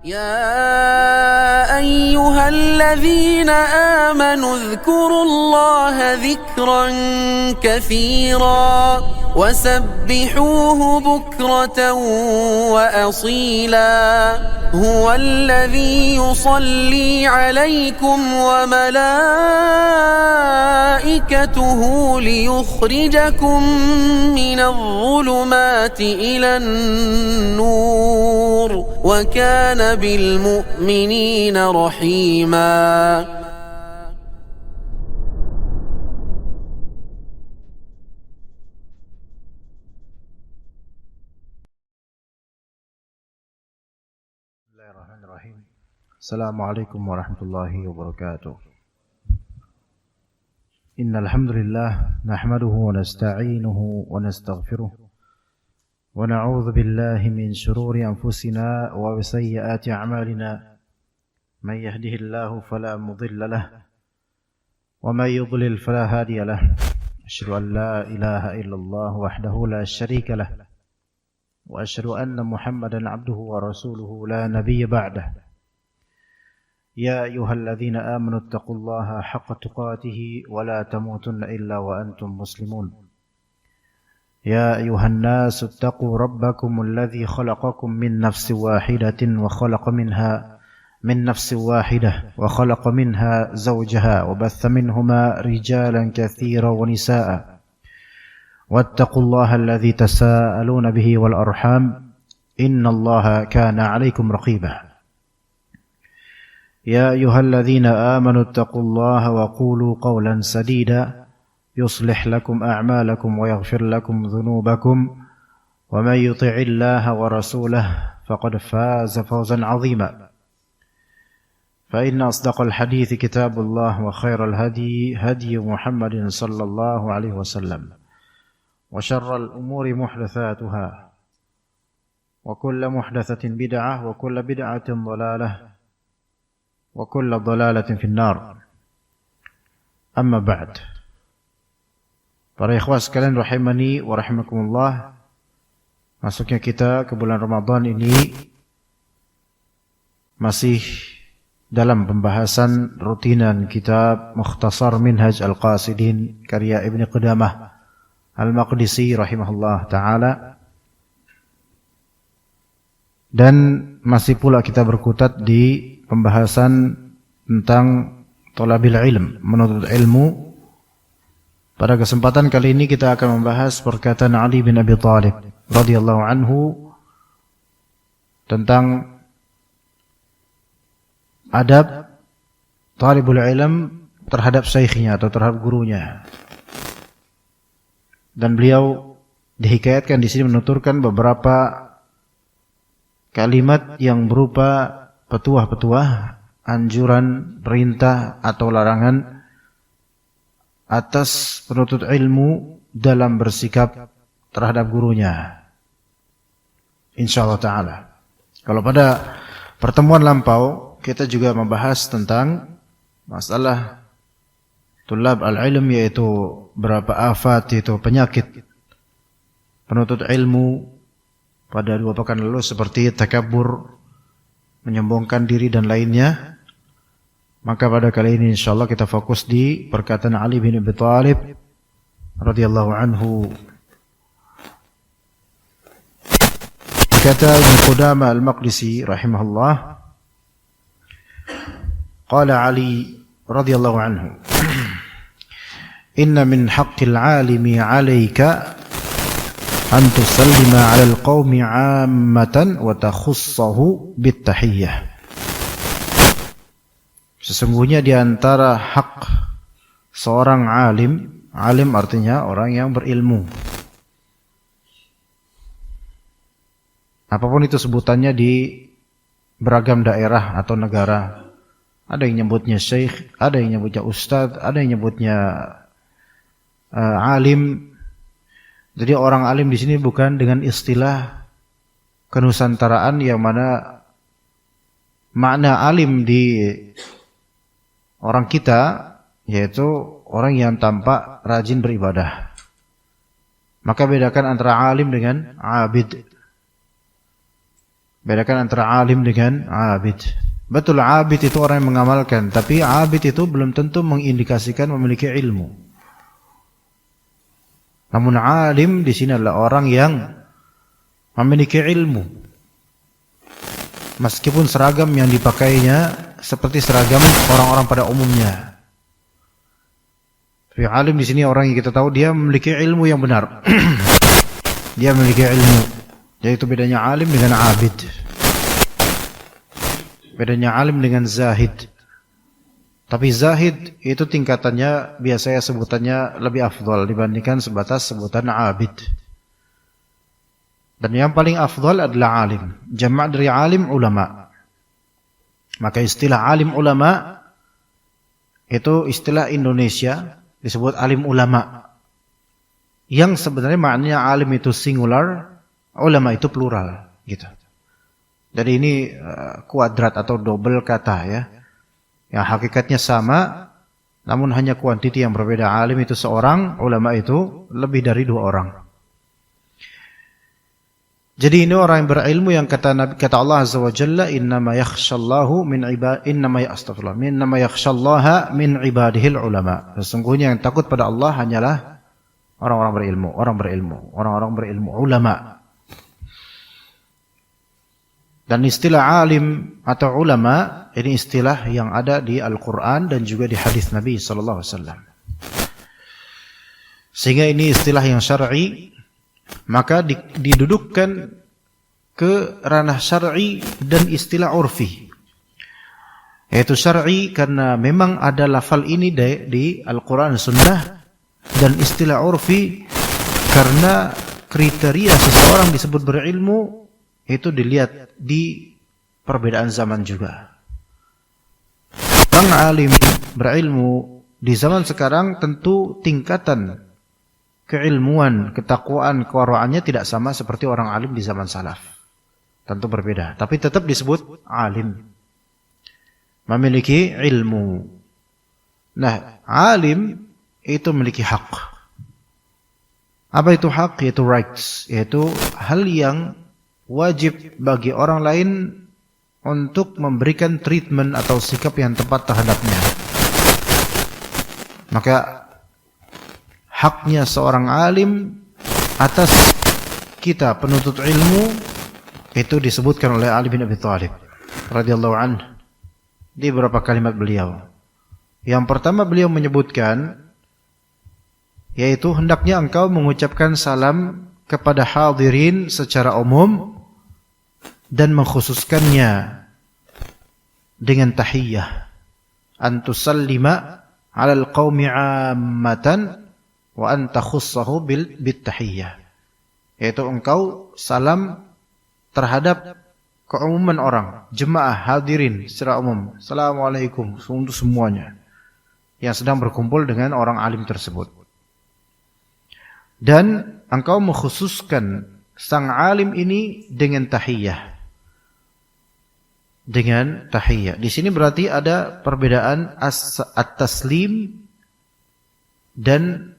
يا أيها الذين آمنوا اذكروا الله ذكرا كثيرا وسبحوه بكرة وأصيلا هو الذي يصلي عليكم وملائكته ليخرجكم من الظلمات إلى النور وكان بالمؤمنين رحيما. Bismillahirrahmanirrahim. Assalamualaikum warahmatullahi wabarakatuh. Innal hamdalillah nahmaduhu wa nasta'inuhu wa nastaghfiruh wa na'udzu billahi min shururi anfusina wa sayyiati a'malina. Man yahdihillahu fala mudilla lahu wa man yudlil fala hadiya lahu. Asyhadu an la ilaha illallah wahdahu la syarika lahu wa asyhadu anna Muhammadan 'abduhu wa rasuluhu la nabiyya ba'dahu. Ya ayyuhalladzina amanu taqullaha haqqa tuqatih wa la tamutunna illa wa antum muslimun. Ya ayyuhan nasu taqu rabbakumul ladzi khalaqakum min nafsin wahidatin wa khalaqa minha zawjaha wa batha minhuma rijalan katsiran wa nisaa'a. Wattaqullaha alladzi tasaaluna bihi wal arham innallaha kana 'alaikum raqiba. يا أيها الذين آمنوا اتقوا الله وقولوا قولا سديدا يصلح لكم أعمالكم ويغفر لكم ذنوبكم ومن يطع الله ورسوله فقد فاز فوزا عظيما. فإن أصدق الحديث كتاب الله وخير الهدي هدي محمد صلى الله عليه وسلم وشر الأمور محدثاتها وكل محدثة بدعة وكل بدعة ضلالة wa kullu dhalalatin finnar. Amma ba'd. Para ikhwah sekalian rahimani wa rahimakumullah, masuknya kita ke bulan Ramadan ini masih dalam pembahasan rutinan kitab Mukhtasar Minhaj Al-Qasidin karya Ibnu Qudamah Al-Maqdisi rahimahullah ta'ala, dan masih pula kita berkutat di pembahasan tentang thalabil ilm, menuntut ilmu. Pada kesempatan kali ini kita akan membahas perkataan Ali bin Abi Thalib radhiyallahu anhu tentang adab talibul ilm terhadap syekhnya atau terhadap gurunya. Dan beliau dihikayatkan di sini menuturkan beberapa kalimat yang berupa petuah-petuah, anjuran, perintah atau larangan atas penuntut ilmu dalam bersikap terhadap gurunya. Insyaallah ta'ala. Kalau pada pertemuan lampau kita juga membahas tentang masalah tulab al-ilm, yaitu berapa afat, yaitu penyakit penuntut ilmu pada 2 pekan lalu seperti takabur, menyombongkan diri dan lainnya. Maka pada kali ini insyaallah kita fokus di perkataan Ali bin Abi Thalib radhiyallahu anhu. Kata Ibnu Qudamah Al-Maqdisi rahimahullah, qala Ali radhiyallahu anhu, inna min haqqil 'alimi 'alaika an tusallima 'alal qaumi 'ammatan wa takhussahu bit-tahiyyah. Sesungguhnya di antara hak seorang alim, alim artinya orang yang berilmu, apapun itu sebutannya di beragam daerah atau negara. Ada yang nyebutnya syekh, ada yang nyebutnya ustadz, ada yang nyebutnya alim. Jadi orang alim di sini bukan dengan istilah kenusantaraan yang mana makna alim di orang kita yaitu orang yang tampak rajin beribadah. Maka bedakan antara alim dengan abid. Bedakan antara alim dengan abid. Betul, abid itu orang yang mengamalkan, tapi abid itu belum tentu mengindikasikan memiliki ilmu. Namun alim di sini adalah orang yang memiliki ilmu. Meskipun seragam yang dipakainya seperti seragam orang-orang pada umumnya. Tapi alim di sini orang yang kita tahu dia memiliki ilmu yang benar. Dia memiliki ilmu. Jadi itu bedanya alim dengan abid. Bedanya alim dengan zahid. Tapi zahid itu tingkatannya biasanya sebutannya lebih afdal dibandingkan sebatas sebutan abid. Dan yang paling afdal adalah alim. Jama' dari alim ulama. Maka istilah alim ulama itu istilah Indonesia disebut alim ulama. Yang sebenarnya maknanya alim itu singular, ulama itu plural, gitu. Jadi ini kuadrat atau double kata ya. Yang hakikatnya sama, namun hanya kuantiti yang berbeda. Alim itu seorang, ulama itu lebih dari 2 orang. Jadi ini orang yang berilmu yang kata Allah Azza wa Jalla, innama yakhshallaha min ibadihil ulama. Sesungguhnya yang takut pada Allah hanyalah orang-orang berilmu, ulama. Dan istilah alim atau ulama ini istilah yang ada di Al-Qur'an dan juga di hadis Nabi sallallahu alaihi wasallam. Sehingga ini istilah yang syar'i, maka didudukkan ke ranah syar'i dan istilah urfi. Yaitu syar'i karena memang ada lafal ini di Al-Qur'an Sunnah, dan istilah urfi karena kriteria seseorang disebut berilmu itu dilihat di perbedaan zaman juga. Orang alim berilmu di zaman sekarang tentu tingkatan keilmuan, ketakwaan, kewaraannya tidak sama seperti orang alim di zaman salaf. Tentu berbeda, tapi tetap disebut alim. Memiliki ilmu. Nah, alim itu memiliki hak. Apa itu hak? Yaitu rights, yaitu hal yang wajib bagi orang lain untuk memberikan treatment atau sikap yang tepat terhadapnya. Maka haknya seorang alim atas kita penuntut ilmu itu disebutkan oleh Ali bin Abi Thalib radhiyallahu anhu di beberapa kalimat beliau. Yang pertama beliau menyebutkan yaitu hendaknya engkau mengucapkan salam kepada hadirin secara umum dan mengkhususkannya dengan tahiyyah, an tusallima 'alal qaumi 'ammatan wa an takhussahu bit tahiyyah, yaitu engkau salam terhadap keumuman orang, jemaah hadirin secara umum, assalamualaikum untuk semuanya yang sedang berkumpul dengan orang alim tersebut. Dan engkau mengkhususkan sang alim ini dengan tahiyyah. Dengan tahiyyah. Di sini berarti ada perbedaan at-taslim dan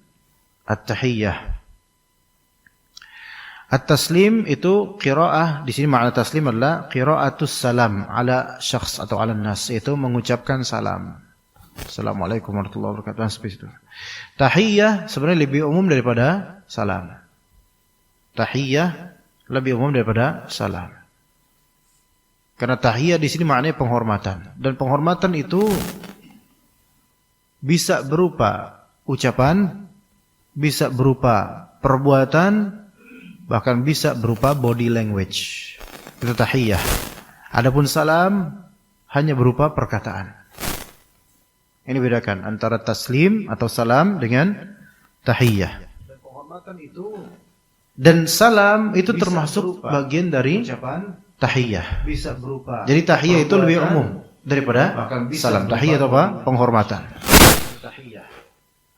at-tahiyyah. At-taslim itu qiraah, di sini makna taslim adalah qiraatus salam ala syakhs atau ala nas, yaitu mengucapkan salam. Assalamualaikum warahmatullahi wabarakatuh. Seperti itu. Tahiyyah sebenarnya lebih umum daripada salam. Tahiyyah lebih umum daripada salam. Karena tahiyyah di sini maknanya penghormatan, dan penghormatan itu bisa berupa ucapan, bisa berupa perbuatan, bahkan bisa berupa body language. Itu tahiyyah. Adapun salam hanya berupa perkataan. Ini bedakan antara taslim atau salam dengan tahiyyah. Dan penghormatan itu dan salam itu termasuk bagian dari ucapan tahiyyah. Bisa berupa. Jadi tahiyyah itu lebih umum daripada salam. Tahiyyah itu apa? Penghormatan. Tahiyyah.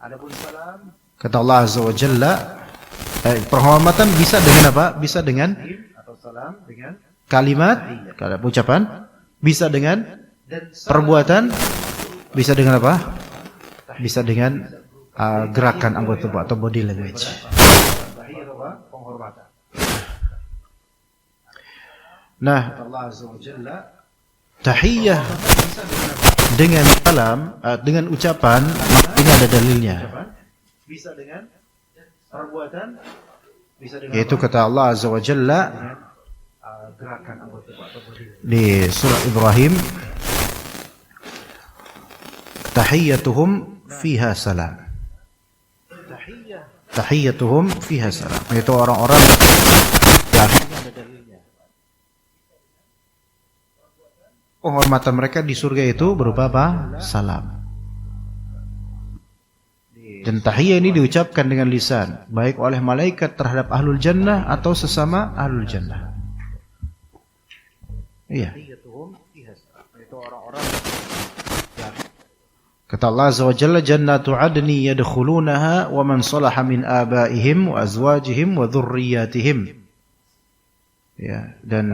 Adapun salam, kata Allah Azza wa Jalla, penghormatan bisa dengan apa? Bisa dengan atau salam dengan kalimat, ucapan, bisa dengan perbuatan, bisa dengan apa? Bisa dengan gerakan anggota tubuh atau body language. Nah, Allah Azza wa Jalla tahiyyah dengan salam, dengan ucapan, ini ada dalilnya. Bisa dengan perbuatan, bisa dengan yaitu kata Allah Azza wa Jalla di surah Ibrahim, tahiyyatuhum fiha salam. Tahiyyatuhum fiha salam. Itu orang-orang yang penghormatan mereka di surga itu berupa apa? Salam. Dan tahiyyah ini diucapkan dengan lisan, baik oleh malaikat terhadap ahlul jannah atau sesama ahlul jannah. Iya. Kata Allah Azza wa Jalla, jannatu adni yadkhulunaha wa man salaha min abaihim wa azwajihim wa dhurriyyatihim. Ya, dan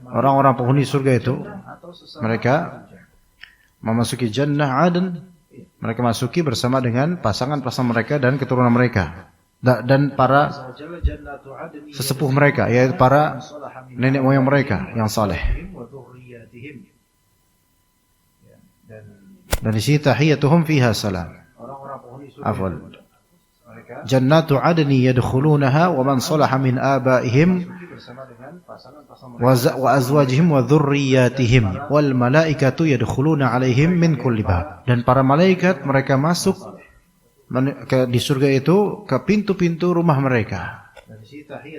orang-orang penghuni surga itu mereka memasuki jannah Aden, mereka masuki bersama dengan pasangan-pasangan mereka dan keturunan mereka dan para sesepuh mereka, yaitu para nenek moyang mereka yang saleh. Dan di sini tahiyyatuhum fiha salam. Afwan. Jannatu adni yadkhulunaha wa man salaha min abaihim wa azwajihim wa dhurriyyatihim wal malaikatu yadkhuluna alaihim min kulli bab. Dan para malaikat mereka masuk di surga itu ke pintu-pintu rumah mereka.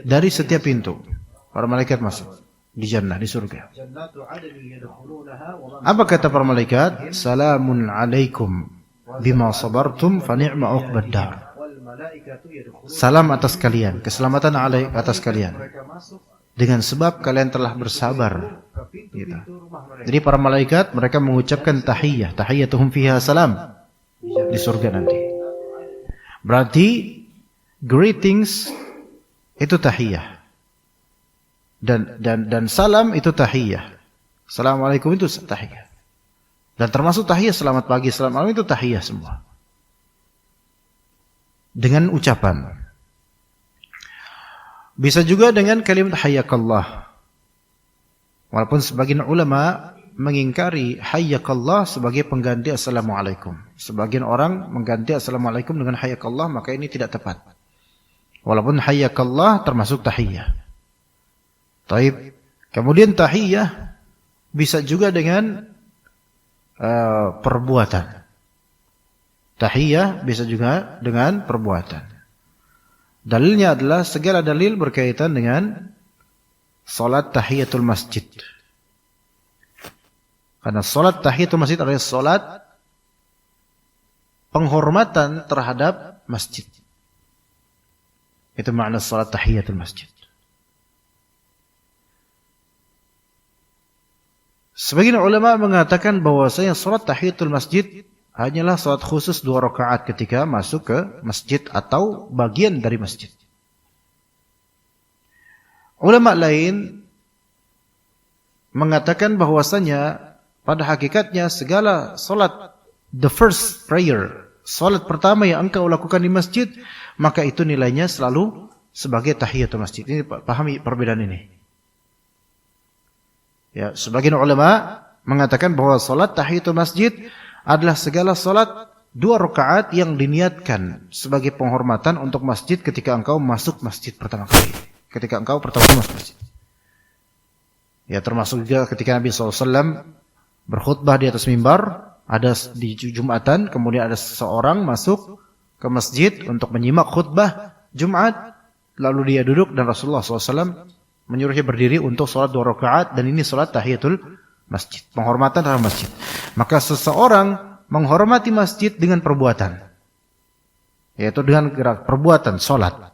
Dari setiap pintu para malaikat masuk di jannah, di surga. Apa kata para malaikat? Salamun alaikum bima sabartum fa ni'ma uqbad dar. Salam atas kalian, keselamatan atas kalian dengan sebab kalian telah bersabar. Gitu. Jadi para malaikat mereka mengucapkan tahiyyah, tahiyyatuhum fiha salam di surga nanti. Berarti greetings itu tahiyyah. Dan salam itu tahiyyah. Assalamualaikum itu tahiyyah. Dan termasuk tahiyyah selamat pagi, selamat malam itu tahiyyah semua. Dengan ucapan. Bisa juga dengan kalimat hayyakallah. Walaupun sebagian ulama mengingkari hayyakallah sebagai pengganti assalamualaikum. Sebagian orang mengganti assalamualaikum dengan hayyakallah, maka ini tidak tepat. Walaupun hayyakallah termasuk tahiyyah. Taib. Kemudian tahiyyah bisa juga dengan perbuatan. Tahiyyah bisa juga dengan perbuatan. Dalilnya adalah segala dalil berkaitan dengan salat tahiyatul masjid. Karena salat tahiyatul masjid adalah salat penghormatan terhadap masjid. Itu makna salat tahiyatul masjid. Sebagian ulama mengatakan bahwasanya salat tahiyatul masjid hanyalah salat khusus 2 rakaat ketika masuk ke masjid atau bagian dari masjid. Ulama lain mengatakan bahwasanya pada hakikatnya segala salat, the first prayer, salat pertama yang engkau lakukan di masjid, maka itu nilainya selalu sebagai tahiyatul masjid. Ini pahami perbedaan ini. Ya, sebagian ulama mengatakan bahwa salat tahiyatul masjid adalah segala salat 2 rakaat yang diniatkan sebagai penghormatan untuk masjid ketika engkau masuk masjid pertama kali. Ketika engkau pertama kali masuk masjid. Ya, termasuk juga ketika Nabi SAW berkhutbah di atas mimbar, ada di Jumatan, kemudian ada seseorang masuk ke masjid untuk menyimak khutbah Jumat, lalu dia duduk dan Rasulullah SAW menyuruhnya berdiri untuk sholat 2 rakaat, dan ini sholat tahiyatul masjid, penghormatan terhadap masjid. Maka seseorang menghormati masjid dengan perbuatan, yaitu dengan gerak perbuatan sholat.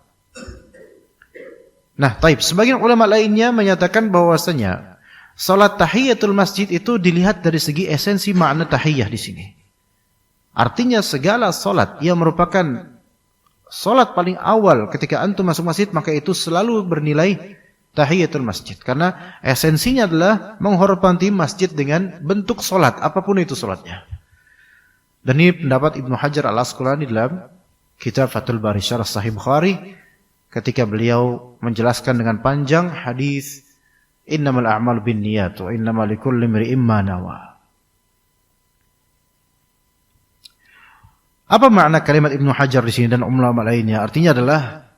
Nah, taib. Sebagian ulama lainnya menyatakan bahwasanya sholat tahiyatul masjid itu dilihat dari segi esensi makna tahiyyah di sini. Artinya segala sholat yang merupakan sholat paling awal ketika antum masuk masjid, maka itu selalu bernilai tahiyatul masjid. Karena esensinya adalah menghormati masjid dengan bentuk solat, apapun itu solatnya. Dan ini pendapat Ibnu Hajar al-Asqalani dalam kitab Fathul Bari Syarah Sahih Bukhari. ketika beliau menjelaskan dengan panjang hadis innamal a'malu binniyat wa innamal likulli imri'in ma nawa. Apa makna kalimat Ibnu Hajar di sini dan ulama lainnya? Artinya adalah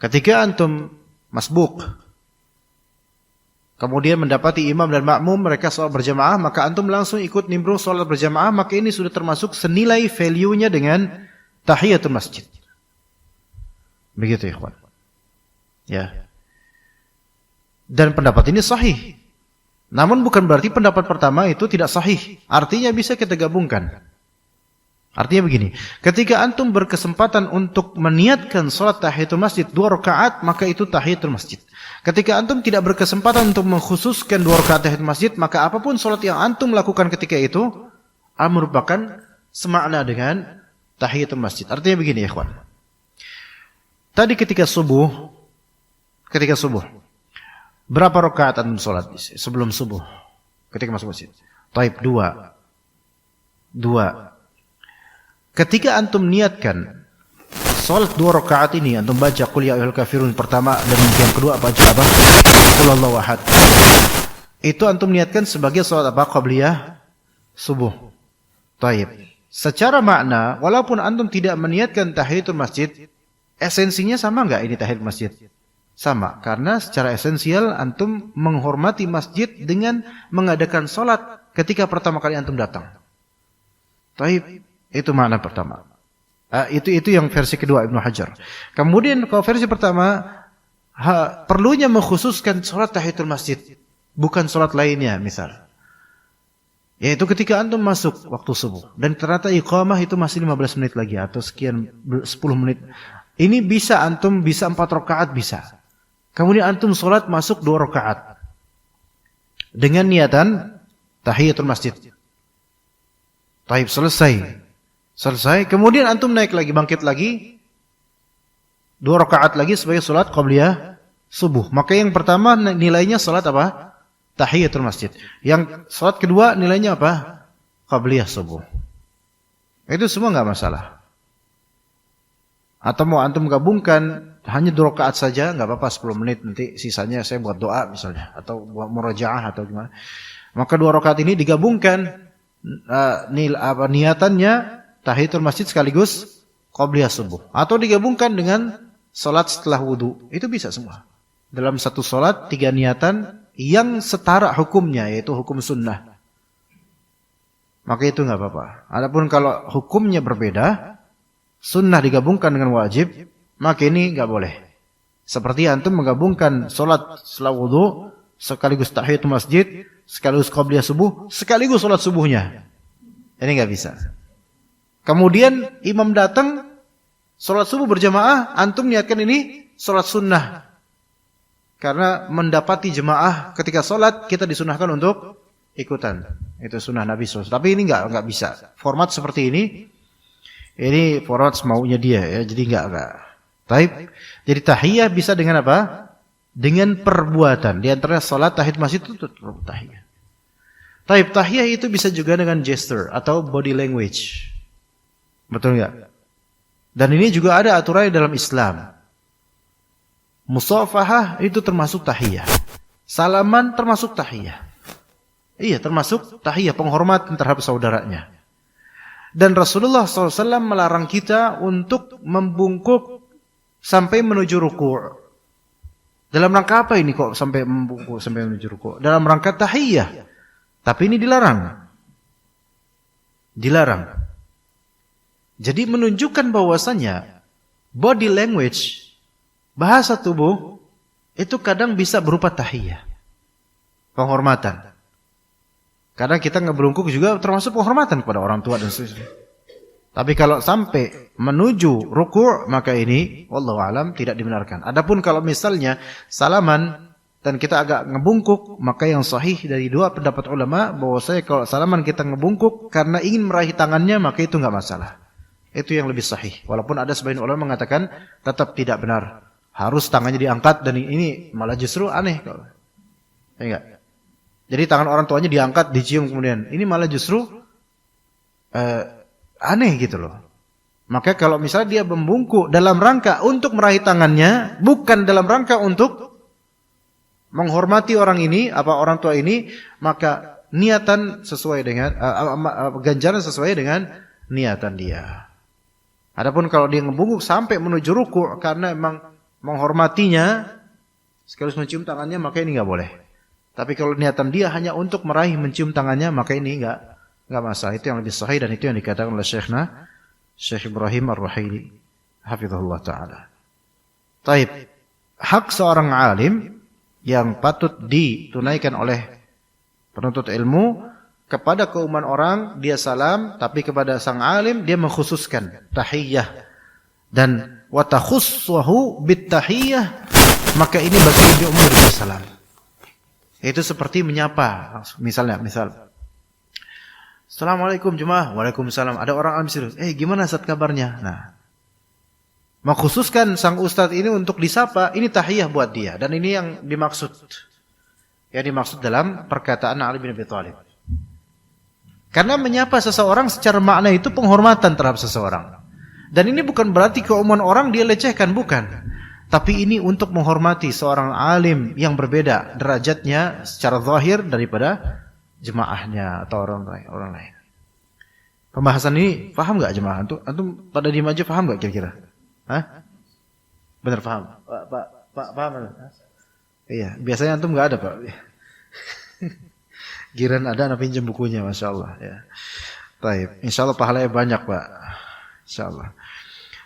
ketika antum masbuk, kemudian mendapati imam dan makmum mereka salat berjamaah, maka antum langsung ikut nimbrung salat berjamaah, maka ini sudah termasuk senilai value-nya dengan tahiyatul masjid. Begitu ikhwan. Ya. Dan pendapat ini sahih. Namun bukan berarti pendapat pertama itu tidak sahih. Artinya bisa kita gabungkan. Artinya begini, ketika antum berkesempatan untuk meniatkan salat tahiyatul masjid 2 rakaat, maka itu tahiyatul masjid. Ketika antum tidak berkesempatan untuk mengkhususkan 2 rakaat tahiyatul masjid, maka apapun salat yang antum lakukan ketika itu merupakan semakna dengan tahiyatul masjid. Artinya begini ya ikhwan. Tadi ketika subuh berapa rakaat antum salat sebelum subuh ketika masuk masjid? Taib 2. Ketika antum niatkan salat 2 rakaat ini, antum baca qul ya ayyuhal kafirun pertama dan yang kedua baca apa? Qul huwallahu ahad. Itu antum niatkan sebagai salat apa? Qabliyah subuh. Taib. Secara makna, walaupun antum tidak meniatkan tahiyatul masjid, esensinya sama enggak ini tahiyatul masjid? Sama, karena secara esensial antum menghormati masjid dengan mengadakan salat ketika pertama kali antum datang. Taib. Itu makna pertama. Itu yang versi kedua Ibnu Hajar. Kemudian kalau versi pertama, perlunya mengkhususkan salat tahiyatul masjid, bukan salat lainnya misal. Yaitu ketika antum masuk waktu subuh dan ternyata iqamah itu masih 15 menit lagi atau sekian 10 menit. Ini bisa antum bisa 4 rakaat bisa. Kemudian antum salat masuk 2 rakaat dengan niatan tahiyatul masjid. Taib selesai, kemudian antum naik lagi, bangkit lagi 2 rakaat lagi sebagai salat qabliyah subuh. Maka yang pertama nilainya salat apa? Tahiyatul masjid. Yang salat kedua nilainya apa? Qabliyah subuh. Itu semua enggak masalah. Atau mau antum gabungkan hanya 2 rakaat saja, enggak apa-apa 10 menit, nanti sisanya saya buat doa misalnya atau buat murajaah atau gimana. Maka 2 rakaat ini digabungkan niatannya tahiyatul masjid sekaligus qabliyah subuh, atau digabungkan dengan salat setelah wudu. Itu bisa semua. Dalam satu salat 3 niatan yang setara hukumnya, yaitu hukum sunnah. Maka itu enggak apa-apa. Adapun kalau hukumnya berbeda, sunnah digabungkan dengan wajib, maka ini enggak boleh. Seperti antum menggabungkan salat setelah wudu sekaligus tahiyatul masjid, sekaligus qabliyah subuh, sekaligus salat subuhnya. Ini enggak bisa. Kemudian imam datang, salat subuh berjamaah, antum niatkan ini salat sunnah. Karena mendapati jemaah ketika salat, kita disunahkan untuk ikutan. Itu sunnah Nabi SAW. Tapi ini enggak bisa. Format seperti ini format semaunya dia ya. Jadi enggak. Taib. Jadi tahiyah bisa dengan apa? Dengan perbuatan. Di antara salat tahiyat masjid itu tahiyah. Taib, tahiyah itu bisa juga dengan gesture atau body language. Betul enggak? Dan ini juga ada aturan dalam Islam. Musafahah itu termasuk tahiyah. Salaman termasuk tahiyah. Iya, termasuk tahiyah, penghormatan terhadap saudaranya. Dan Rasulullah SAW melarang kita untuk membungkuk sampai menuju ruku'. Dalam rangka apa ini kok sampai membungkuk sampai menuju ruku'? Dalam rangka tahiyah. Tapi ini dilarang. Jadi menunjukkan bahwasanya body language, bahasa tubuh itu kadang bisa berupa tahiyah, penghormatan. Kadang kita ngebungkuk juga termasuk penghormatan kepada orang tua dan seterusnya. Tapi kalau sampai menuju ruku', maka ini wallahu alam tidak dibenarkan. Adapun kalau misalnya salaman dan kita agak ngebungkuk, maka yang sahih dari 2 pendapat ulama bahwasanya kalau salaman kita ngebungkuk karena ingin meraih tangannya, maka itu enggak masalah. Itu yang lebih sahih. Walaupun ada sebagian ulama mengatakan tetap tidak benar. Harus tangannya diangkat, dan ini malah justru aneh. Ya enggak? Jadi tangan orang tuanya diangkat, dicium kemudian. Ini malah justru aneh gitu loh. Maka kalau misalnya dia membungkuk dalam rangka untuk meraih tangannya, bukan dalam rangka untuk menghormati orang ini, orang tua ini, maka niatan sesuai dengan ganjaran sesuai dengan niatan dia. Adapun kalau dia membungkuk sampai menuju ruku' karena memang menghormatinya, sekaligus mencium tangannya, maka ini enggak boleh. Tapi kalau niatan dia hanya untuk meraih mencium tangannya, maka ini enggak masalah. Itu yang lebih sahih dan itu yang dikatakan oleh Syekh Ibrahim Ar-Ruhaili hafizahullah taala. Taib. Hak seorang alim yang patut ditunaikan oleh penuntut ilmu kepada keumuman orang dia salam, tapi kepada sang alim dia mengkhususkan tahiyyah dan wa takhussuhu bit tahiyyah, maka ini bagi lebih umum dari salam. Itu seperti menyapa, misal Assalamualaikum jemaah. Waalaikumsalam. Ada orang alim serius. Gimana Ustaz kabarnya? Nah, mengkhususkan sang ustaz ini untuk disapa, ini tahiyah buat dia. Dan ini yang dimaksud. Yang dimaksud dalam perkataan Ali bin Abi Thalib. Karena menyapa seseorang secara makna itu penghormatan terhadap seseorang. Dan ini bukan berarti keumuman orang dia lecehkan, bukan. Tapi ini untuk menghormati seorang alim yang berbeda derajatnya secara zahir daripada jemaahnya atau orang lain. Pembahasan ini paham enggak jemaah? Antum pada diem aja paham enggak kira-kira? Hah? Benar paham? Pak paham? Iya, biasanya antum enggak ada, Pak. Giran ada anak pinjam bukunya, masyaallah ya. Baik, insyaallah pahalanya banyak, Pak. Insyaallah.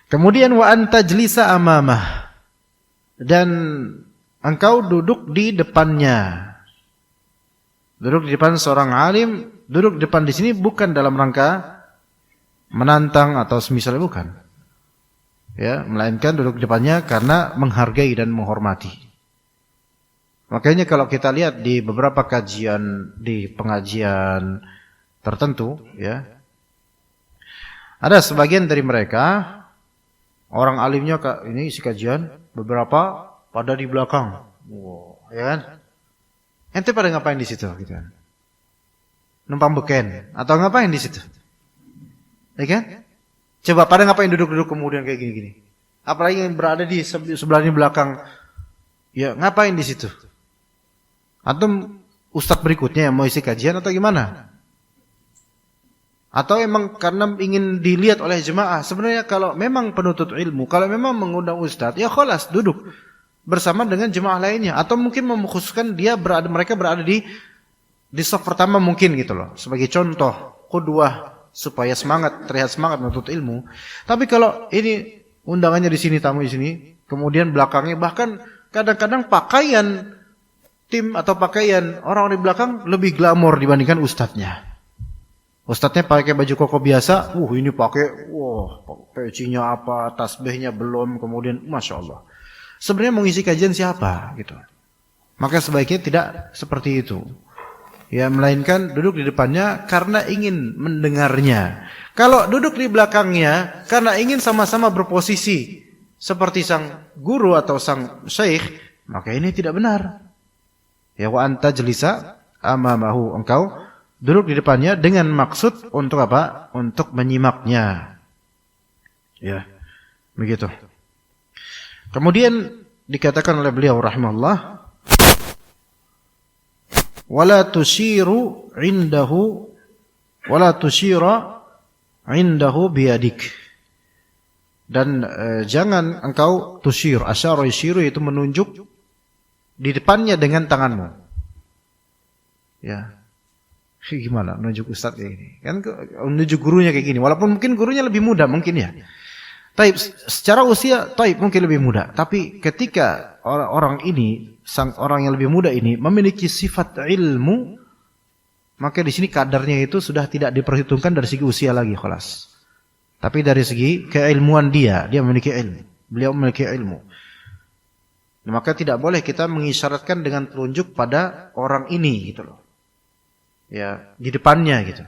Kemudian wa antajlisa amamah, dan engkau duduk di depannya. Duduk di depan seorang alim, duduk di depan di sini bukan dalam rangka menantang atau semisalnya, bukan. Ya, melainkan duduk di depannya karena menghargai dan menghormati. Makanya kalau kita lihat di beberapa kajian, di pengajian tertentu, ya, ada sebagian dari mereka orang alimnya ini isi kajian, beberapa pada di belakang. Wow, ya kan? Ente pada ngapain di situ gitu kan? Numpang beken atau ngapain di situ? Ya kan? Coba pada ngapain duduk-duduk kemudian kayak gini-gini? Apalagi yang berada di sebelah ini belakang, ya ngapain di situ? Atau ustadz berikutnya yang mau isi kajian atau gimana? Atau emang karena ingin dilihat oleh jemaah? Sebenarnya kalau memang penuntut ilmu, kalau memang mengundang ustadz, ya khalas duduk bersama dengan jemaah lainnya, atau mungkin memkhususkan mereka berada di saf pertama mungkin gitu loh, sebagai contoh, qudwah, supaya terlihat semangat menuntut ilmu. Tapi kalau ini undangannya di sini, tamu di sini, kemudian belakangnya bahkan kadang-kadang pakaian tim atau pakaian orang di belakang lebih glamor dibandingkan ustadznya. Ustadznya pakai baju koko biasa, ini pakai, pecinya apa, tasbihnya belum, kemudian masya Allah. Sebenarnya mengisi kajian siapa gitu. Maka sebaiknya tidak seperti itu. Ya, melainkan duduk di depannya karena ingin mendengarnya. Kalau duduk di belakangnya karena ingin sama-sama berposisi seperti sang guru atau sang syekh, maka ini tidak benar. Ya, wa anta jelisa amamahu, engkau duduk di depannya dengan maksud untuk apa? Untuk menyimaknya. Ya, begitu. Kemudian dikatakan oleh beliau rahimahullah, wala tushiru indahu wala tushira indahu biyadik, dan jangan engkau tushir, asyara yushiru itu menunjuk di depannya dengan tanganmu. Ya. Gimana menunjuk ustaz kayak gini? Kan menunjuk gurunya kayak gini, walaupun mungkin gurunya lebih muda mungkin ya. Taib, secara usia taib mungkin lebih muda, tapi ketika orang ini, sang orang yang lebih muda ini memiliki sifat ilmu, maka di sini kadarnya itu sudah tidak diperhitungkan dari segi usia lagi, khalas. Tapi dari segi keilmuan dia memiliki ilmu, beliau memiliki ilmu. Maka tidak boleh kita mengisyaratkan dengan telunjuk pada orang ini gitu loh. Ya, di depannya gitu.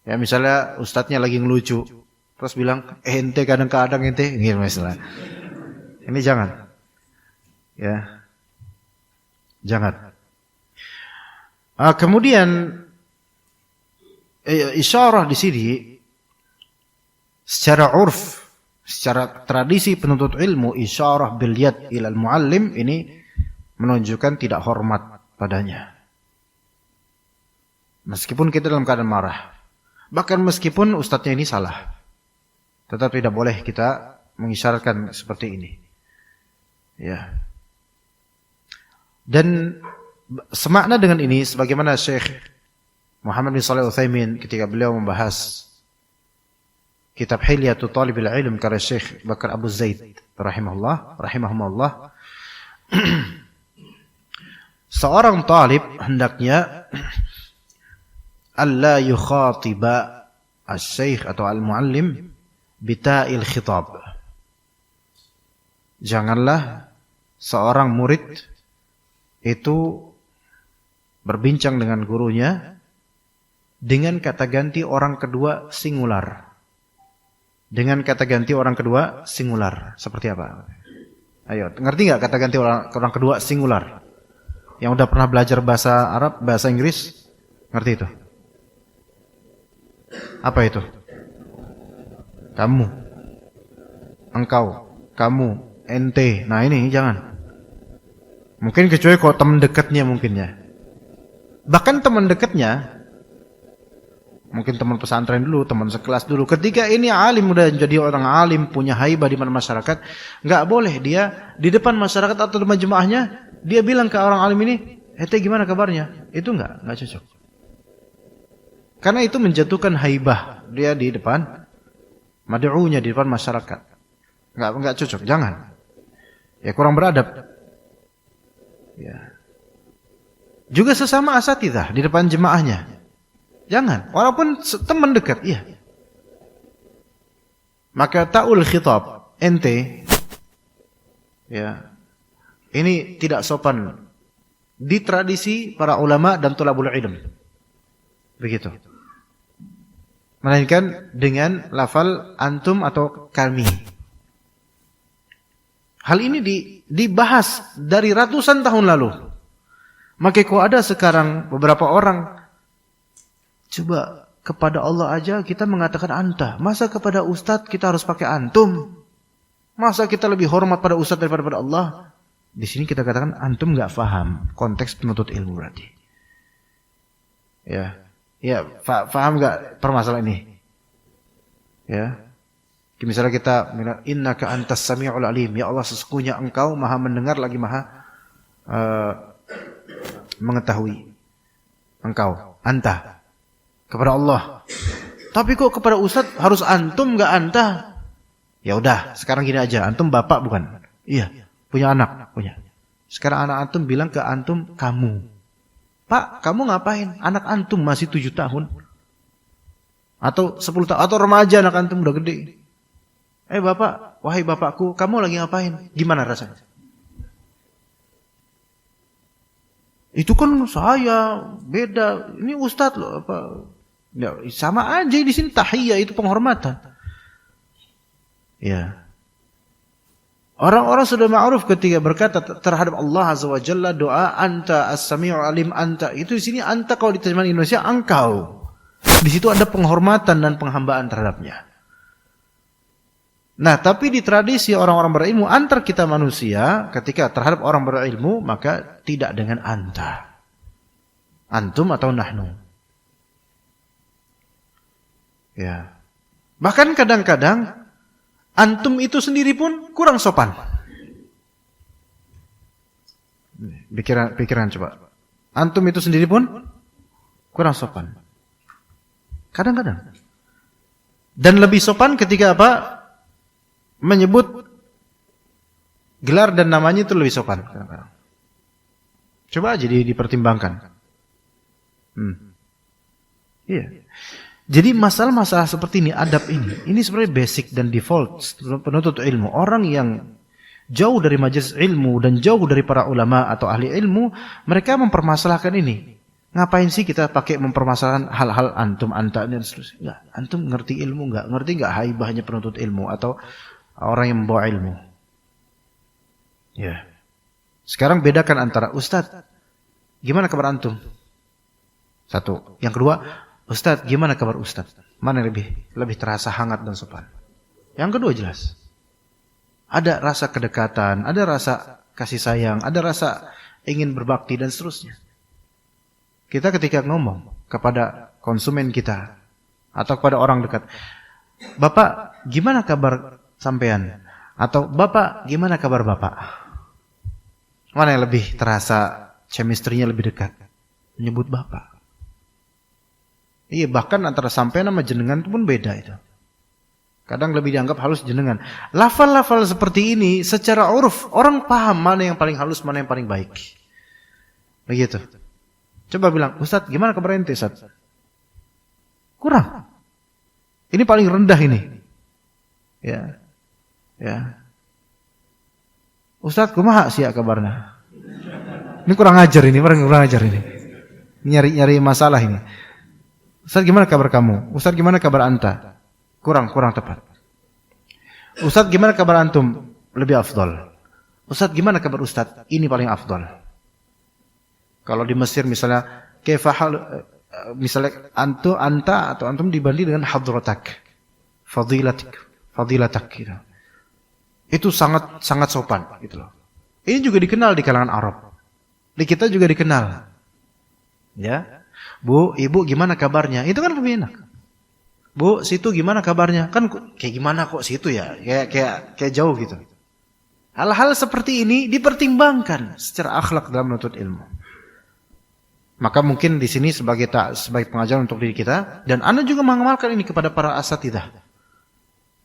Ya, misalnya ustadznya lagi ngelucu, terus bilang, ente kadang-kadang ente, gitu misalnya. Ini jangan. Ya. Jangan. Kemudian isyarah di sini secara urf, secara tradisi penuntut ilmu, isyarah bil yad ilal muallim ini menunjukkan tidak hormat padanya. Meskipun kita dalam keadaan marah, bahkan meskipun ustadznya ini salah, tetap tidak boleh kita mengisyaratkan seperti ini. Ya. Dan semakna dengan ini sebagaimana Syekh Muhammad bin Shalih Al-Utsaimin ketika beliau membahas kitab Hilyatul Talibil Ilm karya Syekh Bakar Abu Zaid rahimahumullah, seorang talib hendaknya alla yukhatiba asy-syekh atau al-muallim bita'il khitab. Janganlah seorang murid itu berbincang dengan gurunya dengan kata ganti orang kedua singular. Dengan kata ganti orang kedua singular. Seperti apa? Ayo, ngerti nggak kata ganti orang kedua singular? Yang udah pernah belajar bahasa Arab, bahasa Inggris, ngerti itu? Apa itu? Kamu, engkau, kamu, ente. Nah ini jangan. Mungkin kecuali kalau teman dekatnya mungkin ya. Bahkan teman dekatnya, mungkin teman pesantren dulu, teman sekelas dulu. Ketika ini alim, udah jadi orang alim, punya haibah di mana masyarakat, nggak boleh dia di depan masyarakat atau depan jemaahnya dia bilang ke orang alim ini, "Ente gimana kabarnya?" Itu nggak cocok. Karena itu menjatuhkan haibah dia di depan mad'unya, di depan masyarakat. Nggak cocok, jangan. Ya kurang beradab. Ya. Juga sesama asatidzah di depan jemaahnya. Jangan, walaupun teman dekat, iya. Maka ta'ul khitab, ente, ya, ini tidak sopan di tradisi para ulama dan thalabul ilm. Begitu. Melainkan dengan lafal antum atau kami. Hal ini dibahas dari ratusan tahun lalu. Maka kok ada sekarang beberapa orang, coba kepada Allah aja kita mengatakan anta. Masa kepada ustadz kita harus pakai antum? Masa kita lebih hormat pada ustadz daripada pada Allah? Di sini kita katakan antum nggak paham konteks penuntut ilmu berarti. Ya, paham nggak permasalahan ini? Ya, misalnya kita innaka antas sami'ul alim. Ya Allah, sesungguhnya engkau maha mendengar lagi maha mengetahui. Engkau, anta. Kepada Allah. Tapi kok kepada ustadz harus antum enggak anta? Ya udah, sekarang gini aja, antum bapak bukan? Iya, punya anak, punya. Sekarang anak antum bilang ke antum kamu. Pak, kamu ngapain? Anak antum masih 7 tahun. Atau 10 tahun, atau remaja anak antum udah gede. Bapak, wahai bapakku, kamu lagi ngapain? Gimana rasanya? Itu kan saya beda. Ini ustadz loh apa? Ya, sama aja di sini tahiyya itu penghormatan. Ya. Orang-orang sudah ma'ruf ketika berkata terhadap Allah Azza wa Jalla doa anta as-sami'u alim anta. Itu di sini anta kalau di terjemahan Indonesia engkau. Di situ ada penghormatan dan penghambaan terhadapnya. Nah, tapi di tradisi orang-orang berilmu antar kita manusia ketika terhadap orang berilmu maka tidak dengan anta. Antum atau nahnu. Ya. Bahkan kadang-kadang antum itu sendiri pun kurang sopan. Pikiran coba. Antum itu sendiri pun kurang sopan. Kadang-kadang. Dan lebih sopan ketika apa? Menyebut gelar dan namanya itu lebih sopan. Coba aja dipertimbangkan. Iya. Jadi masalah-masalah seperti ini, adab ini sebenarnya basic dan default penuntut ilmu. Orang yang jauh dari majelis ilmu dan jauh dari para ulama atau ahli ilmu, mereka mempermasalahkan ini. Ngapain sih kita pakai mempermasalahkan hal-hal antum, anta dan seterusnya? Enggak, antum ngerti ilmu enggak? Ngerti enggak haibahnya penuntut ilmu atau orang yang membawa ilmu? Ya. Sekarang bedakan antara ustadz, gimana kabar antum? Satu. Yang kedua, Ustadz, gimana kabar Ustadz? Mana yang lebih terasa hangat dan sopan? Yang kedua jelas. Ada rasa kedekatan, ada rasa kasih sayang, ada rasa ingin berbakti dan seterusnya. Kita ketika ngomong kepada konsumen kita atau kepada orang dekat, Bapak, gimana kabar sampean? Atau Bapak, gimana kabar Bapak? Mana yang lebih terasa chemistry-nya lebih dekat? Menyebut Bapak. Iya, bahkan antara sampean sama jenengan itu pun beda itu. Kadang lebih dianggap halus jenengan. Lafal-lafal seperti ini secara uruf orang paham mana yang paling halus, mana yang paling baik. Begitu. Coba bilang, Ustadz, gimana kabar ente, Ustadz? Kurang. Ini paling rendah ini. Ya. Ustadz, kumaha sih kabarnya? Ini kurang ajar ini, kurang ajar ini. Nyari masalah ini. Ustadz, gimana kabar kamu? Ustadz, gimana kabar anta? Kurang tepat. Ustadz, gimana kabar antum? Lebih afdol. Ustadz, gimana kabar Ustadz? Ini paling afdol. Kalau di Mesir misalnya, misalnya anta atau antum dibanding dengan hadratak, fadilatak gitu. Itu sangat sopan gitu loh. Ini juga dikenal di kalangan Arab. Di kita juga dikenal. Ya. Bu, ibu gimana kabarnya? Itu kan lebih enak. Bu, situ gimana kabarnya? Kan kayak gimana kok situ ya? Kayak jauh gitu. Hal-hal seperti ini dipertimbangkan secara akhlak dalam menuntut ilmu. Maka mungkin di sini sebagai pengajaran untuk diri kita, dan Anda juga mengamalkan ini kepada para asatidzah.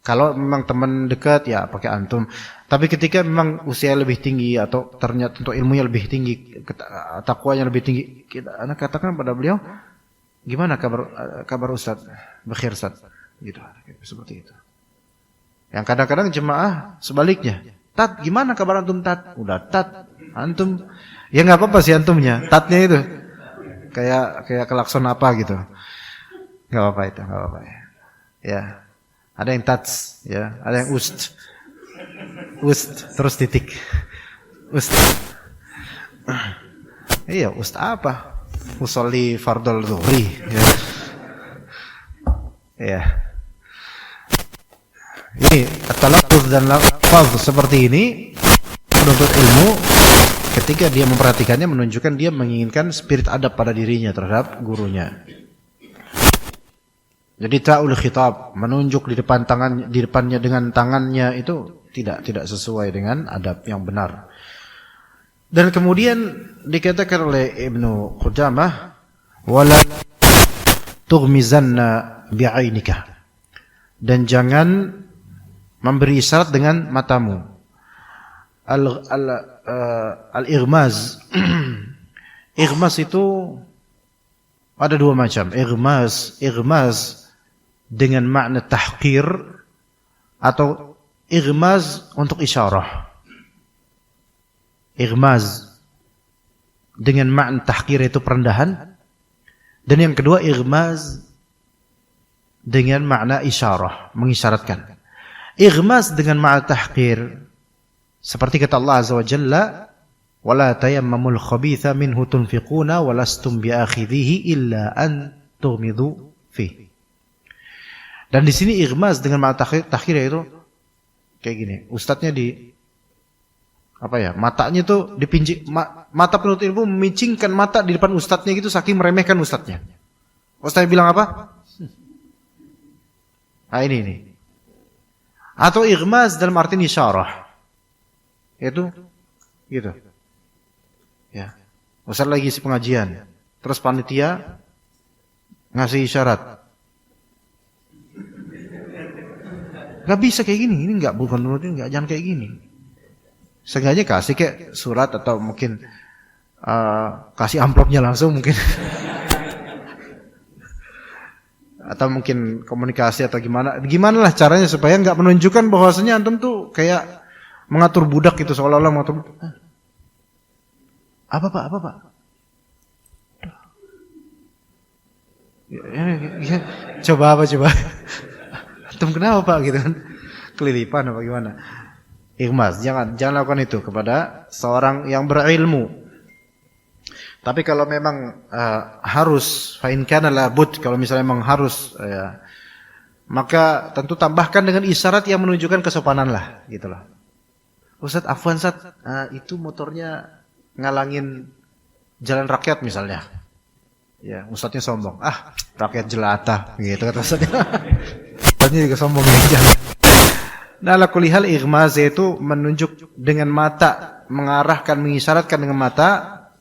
Kalau memang teman dekat ya pakai antum. Tapi ketika memang usia lebih tinggi atau ternyata untuk ilmunya lebih tinggi, takwanya lebih tinggi, Anda katakan pada beliau, gimana kabar Ustaz? Bekhair Ustaz. Gitu, seperti itu. Yang kadang-kadang jemaah sebaliknya. Tat, gimana kabar antum Tat? Udah Tat, antum. Ya enggak apa-apa sih antumnya, Tatnya itu. Kayak kelakson apa gitu. Enggak apa-apa itu, enggak apa-apa ya. Ya. Ada yang tats, ya, ada yang ust terus titik, ust. Iya, ust apa? Usolli fardol zuhri, ya. Ya. Ini talaffuz dan lafaz seperti ini penuntut ilmu ketika dia memperhatikannya menunjukkan dia menginginkan spirit adab pada dirinya terhadap gurunya. Jadi ta'ul khitab, menunjuk di depannya dengan tangannya itu tidak sesuai dengan adab yang benar. Dan kemudian dikatakan oleh Ibnu Qudamah, wala tughmizanna bi'ainika. Dan jangan memberi isyarat dengan matamu. Al-ighmaz. Ighmaz itu ada dua macam. Ighmaz dengan makna tahqir atau ighmaz untuk isyarah. Ighmaz dengan makna tahqir itu perendahan, dan yang kedua ighmaz dengan makna isyarah, mengisyaratkan. Ighmaz dengan makna tahqir seperti kata Allah Azza wa Jalla, wala tayammamul khabitha minhu tunfiquna walastum biakhidhihi illa an tughmidu fihi. Dan di sini ighmaz dengan mata takhir itu kayak gini. Ustadznya matanya tuh dipinjik, mata penuntut ilmu memicingkan mata di depan ustadznya gitu saking meremehkan ustadznya. Ustadznya bilang apa? Nah ini. Atau ighmaz dalam arti isyarah. Itu gitu. Ya. Ustadz lagi isi pengajian, terus panitia ngasih isyarat. Gak bisa kayak gini, ini gak, bukan menurut ini, jangan kayak gini. Sengaja kasih kayak surat atau mungkin kasih amplopnya langsung mungkin. Atau mungkin komunikasi atau gimana lah caranya supaya gak menunjukkan bahwasanya antum tuh kayak mengatur budak gitu, seolah-olah mengatur. Apa pak? Ya, coba. Antum kenapa pak gitu kan? Kelilipan apa gimana? Ikhmas, jangan lakukan itu kepada seorang yang berilmu. Tapi kalau memang harus, fa in kana labud, kalau misalnya memang harus, ya, maka tentu tambahkan dengan isyarat yang menunjukkan kesopanan lah, gitulah. Ustaz, afwan Ustaz, itu motornya ngalangin jalan rakyat misalnya. Ya, Ustaznya sombong. Rakyat jelata, gitu kata Ustaznya. Ustaznya juga sombong ya. Nah, ala kulli hal ighmaz itu menunjuk dengan mata, mengarahkan, mengisyaratkan dengan mata.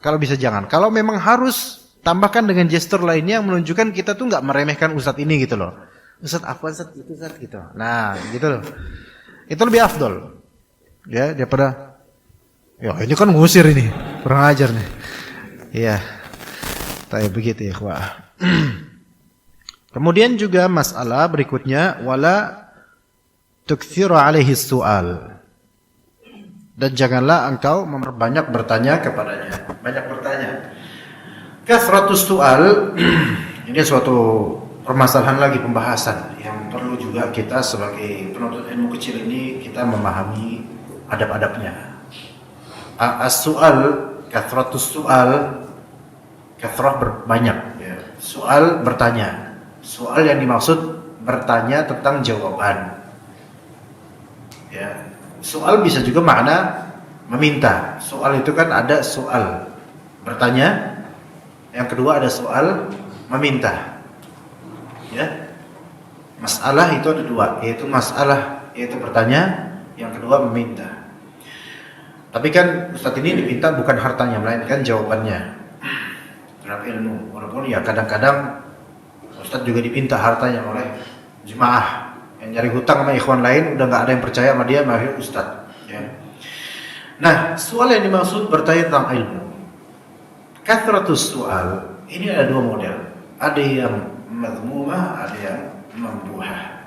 Kalau bisa jangan. Kalau memang harus, tambahkan dengan gestur lainnya yang menunjukkan kita tuh nggak meremehkan ustadz ini gitu loh. Ustadz apa ustadz itu ustadz gitu. Nah, gitu loh. Itu lebih afdol. Ya, daripada ya ini kan ngusir ini. Kurang ajar nih. Iya. Kayak begitu ya, Wah. Kemudian juga masalah berikutnya wala tukthiru alaihi su'al. Dan janganlah engkau memperbanyak bertanya kepadanya. Banyak bertanya. Kathratus su'al. Ini suatu permasalahan lagi, pembahasan yang perlu juga kita sebagai penuntut ilmu kecil ini kita memahami adab-adabnya. As-su'al, kathratus su'al, kathrah berbanyak ya. Soal bertanya. Soal yang dimaksud bertanya tentang jawaban. Ya. Soal bisa juga makna meminta. Soal itu kan ada soal bertanya, yang kedua ada soal meminta. Ya. Masalah itu ada dua, yaitu masalah yaitu bertanya, yang kedua meminta. Tapi kan Ustadz ini diminta bukan hartanya, melainkan jawabannya terhadap ilmu. Walaupun ya kadang-kadang Ustadz juga diminta hartanya oleh jemaah yang nyari hutang sama ikhwan lain, udah nggak ada yang percaya sama dia, makanya Ustadz. Ya. Nah, soal yang dimaksud bertanya tentang ilmu. Kathratus soal ini ada dua model. Ada yang madhmumah, ada yang mamduhah.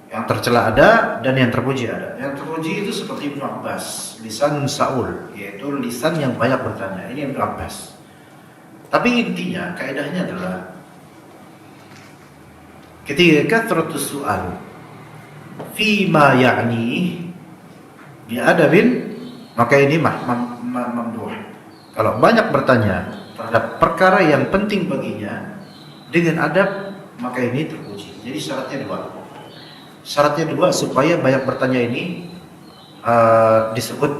Yang tercela ada dan yang terpuji ada. Yang terpuji itu seperti Ibnu Abbas, lisan Saul, yaitu lisan yang banyak bertanya. Ini Ibnu Abbas. Tapi intinya, kaidahnya adalah ketika kathratus soal fima ya'ni bi'adabin, maka ini mamduh. Kalau banyak bertanya terhadap perkara yang penting baginya dengan adab, maka ini terpuji. Jadi syaratnya dua. Syaratnya dua supaya banyak bertanya ini disebut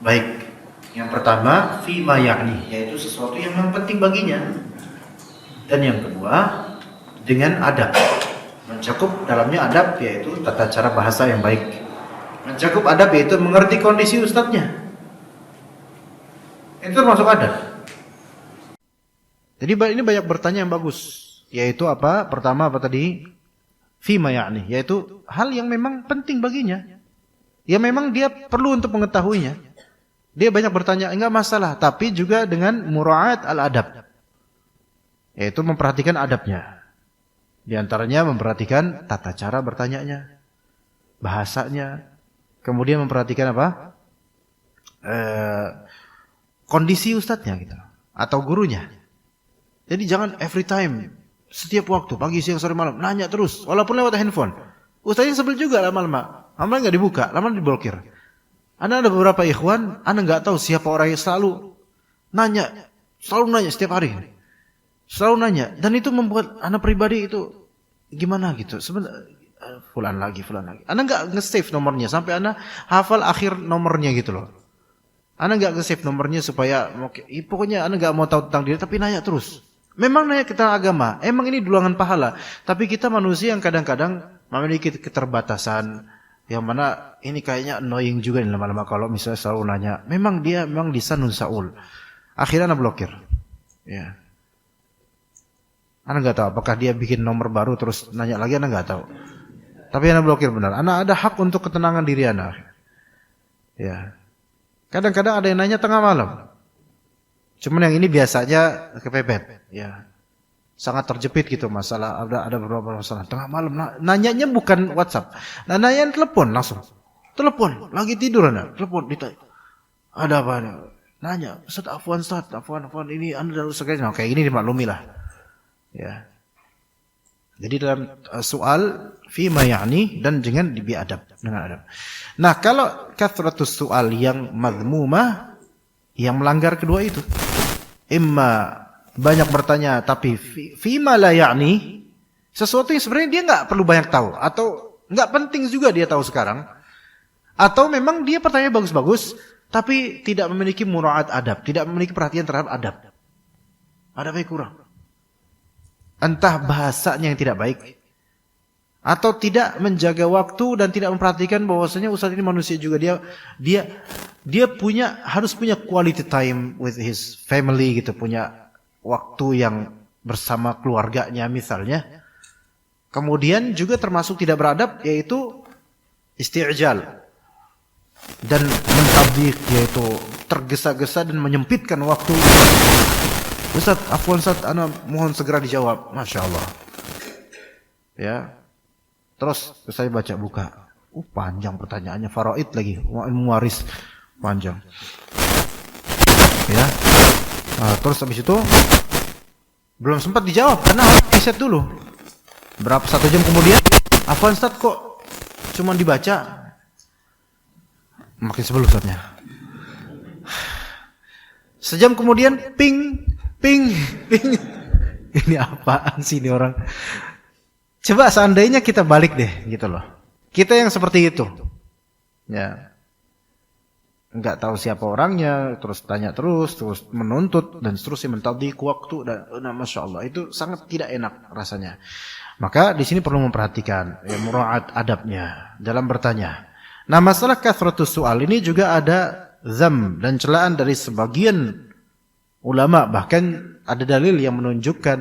baik. Yang pertama, fima ya'ni, yaitu sesuatu yang penting baginya. Dan yang kedua, dengan adab. Mencakup dalamnya adab, yaitu tata cara bahasa yang baik. Mencakup adab, yaitu mengerti kondisi ustadznya. Itu termasuk adab. Jadi ini banyak bertanya yang bagus. Yaitu apa? Pertama apa tadi? Fima ya'ni, yaitu hal yang memang penting baginya. Ya memang dia perlu untuk mengetahuinya. Dia banyak bertanya, enggak masalah. Tapi juga dengan mura'at al-adab. Yaitu memperhatikan adabnya. Di antaranya memperhatikan tata cara bertanyanya, bahasanya, kemudian memperhatikan apa? Kondisi ustadznya gitu, atau gurunya. Jadi jangan every time, setiap waktu, pagi, siang, sore, malam, nanya terus, walaupun lewat handphone. Ustadznya sebel juga lama-lama, lama nggak dibuka, lama diblokir. Anda ada beberapa ikhwan, Anda nggak tahu siapa orang yang selalu nanya setiap hari. Selalu nanya, dan itu membuat anak pribadi itu gimana gitu. Sebenarnya fulan lagi. Anda nggak nge-save nomornya sampai Anda hafal akhir nomornya gitu loh. Anda nggak nge-save nomornya supaya pokoknya Anda nggak mau tahu tentang dia, tapi nanya terus. Memang nanya tentang agama, emang ini dulangan pahala. Tapi kita manusia yang kadang-kadang memiliki keterbatasan, yang mana ini kayaknya annoying juga nih lama-lama kalau misalnya selalu nanya. Memang dia lisanun Saul. Akhirnya Anda blokir. Ya. Anda nggak tahu apakah dia bikin nomor baru terus nanya lagi, Anda nggak tahu. Tapi Anda blokir benar. Anda ada hak untuk ketenangan diri Anda. Ya. Kadang-kadang ada yang nanya tengah malam. Cuman yang ini biasanya kepepet. Ya. Sangat terjepit gitu masalah. Ada beberapa masalah. Tengah malam nanyanya bukan WhatsApp. Nah, nanya telepon langsung. Telepon, lagi tidur Anda. Telepon ditanya. Ada apa? Nanya, Ustaz, afwan ini Anda harus segera. Nah, kayak gini dimaklumi lah. Ya. Jadi dalam soal fima ya'ni dan dengan biadab, dengan adab. Nah, kalau kathratus soal yang madhmumah, yang melanggar kedua itu. Imma banyak bertanya tapi fima la ya'ni, sesuatu yang sebenarnya dia nggak perlu banyak tahu atau nggak penting juga dia tahu sekarang, atau memang dia pertanyaan bagus-bagus tapi tidak memiliki muraat adab, tidak memiliki perhatian terhadap adab. Adabnya kurang. Entah bahasanya yang tidak baik, atau tidak menjaga waktu dan tidak memperhatikan bahwasanya ustaz ini manusia juga, dia harus punya quality time with his family gitu, punya waktu yang bersama keluarganya misalnya. Kemudian juga termasuk tidak beradab yaitu isti'jal dan mentabdhiq, yaitu tergesa-gesa dan menyempitkan waktu. Ustaz, afwan Ustaz, ana mohon segera dijawab. Masya Allah. Ya. Terus saya buka. Panjang pertanyaannya, faraid lagi, ilmu waris panjang. Ya. Terus habis itu belum sempat dijawab karena harus riset dulu. Berapa 1 jam kemudian, afwan Ustaz kok cuma dibaca? Makin sebel Ustaznya. Sejam kemudian ping. Ini apaan sih ini orang? Coba seandainya kita balik deh gitu loh. Kita yang seperti itu. Ya. Enggak tahu siapa orangnya, terus tanya terus menuntut dan seterusnya, mentadhiq waktu dan Masya Allah, itu sangat tidak enak rasanya. Maka di sini perlu memperhatikan ya, muraat adabnya dalam bertanya. Nah, masalah kathratus soal ini juga ada zam dan celaan dari sebagian ulama, bahkan ada dalil yang menunjukkan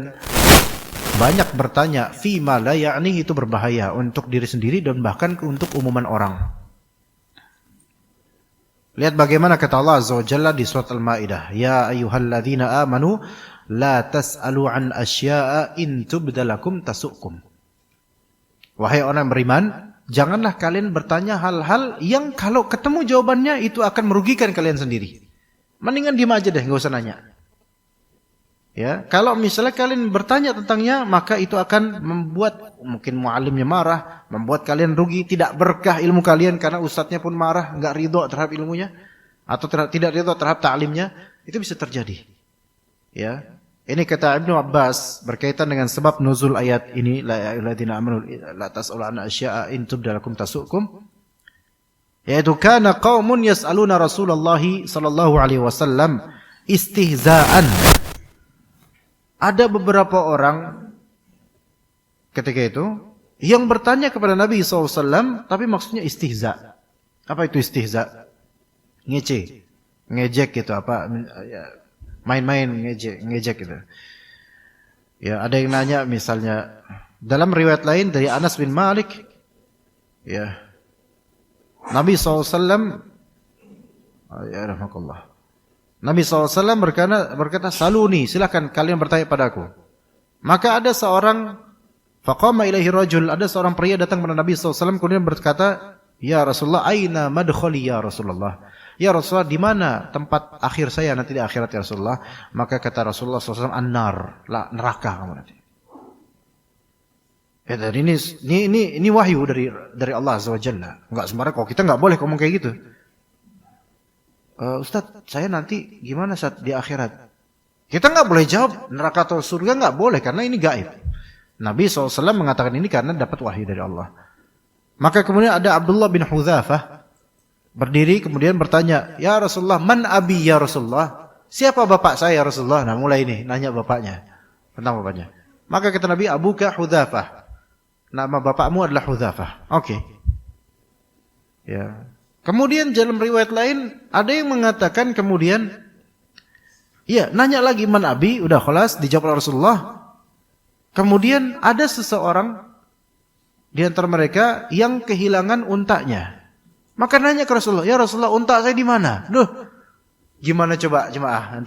banyak bertanya fi ma la ya'ni itu berbahaya untuk diri sendiri dan bahkan untuk umuman orang. Lihat bagaimana kata Allah Azza wa Jalla di surat Al-Maidah, ya ayyuhalladzina amanu la tas'alu an asya'a in tubdalakum tasukum. Wahai orang beriman, janganlah kalian bertanya hal-hal yang kalau ketemu jawabannya itu akan merugikan kalian sendiri. Mendingan diam aja deh, enggak usah nanya. Ya, kalau misalnya kalian bertanya tentangnya, maka itu akan membuat mungkin muallimnya marah, membuat kalian rugi, tidak berkah ilmu kalian karena ustadznya pun marah, enggak ridho terhadap ilmunya atau tidak ridho terhadap ta'limnya, itu bisa terjadi. Ya. Ini kata Ibnu Abbas berkaitan dengan sebab nuzul ayat ini, la ayyuhalladzina amanu la tas'alu an asya'a in tubdalakum tasukum. Yaitu kana qaumun yas'aluna Rasulullah sallallahu alaihi wasallam istihza'an. Ada beberapa orang ketika itu yang bertanya kepada Nabi SAW, tapi maksudnya istihza. Apa itu istihza? Ngejek gitu, apa? Main-main, ngejek gitu. Ya, ada yang nanya misalnya, dalam riwayat lain dari Anas bin Malik, ya, Nabi SAW, ya rahmatullah. Nabi SAW berkata, saluni, silakan kalian bertanya padaku. Maka ada seorang, faqama ilaihi rajul, ada seorang pria datang kepada Nabi SAW, kemudian berkata, ya Rasulullah, aina madkhali ya Rasulullah. Ya Rasulullah, di mana tempat akhir saya nanti di akhirat ya Rasulullah? Maka kata Rasulullah SAW, an-nar, neraka kamu nanti. Ya, dan ini wahyu dari Allah Azza wa Jalla. Enggak sembarang, kalau kita enggak boleh ngomong kayak gitu. Ustaz, saya nanti gimana saat di akhirat? Kita nggak boleh jawab neraka atau surga, nggak boleh karena ini gaib. Nabi SAW mengatakan ini karena dapat wahyu dari Allah. Maka kemudian ada Abdullah bin Hudzafah berdiri kemudian bertanya, ya Rasulullah, man abi ya Rasulullah? Siapa bapak saya ya Rasulullah? Nah mulai ini nanya bapaknya, tentang bapaknya. Maka kata Nabi, abuka Hudzafah. Nama bapakmu adalah Hudzafah. Oke. Ya. Kemudian dalam riwayat lain ada yang mengatakan kemudian, ya nanya lagi man abi, udah khalas dijawab oleh Rasulullah. Kemudian ada seseorang di antara mereka yang kehilangan untanya. Maka nanya ke Rasulullah, ya Rasulullah, unta saya di mana? Duh, gimana coba jemaah?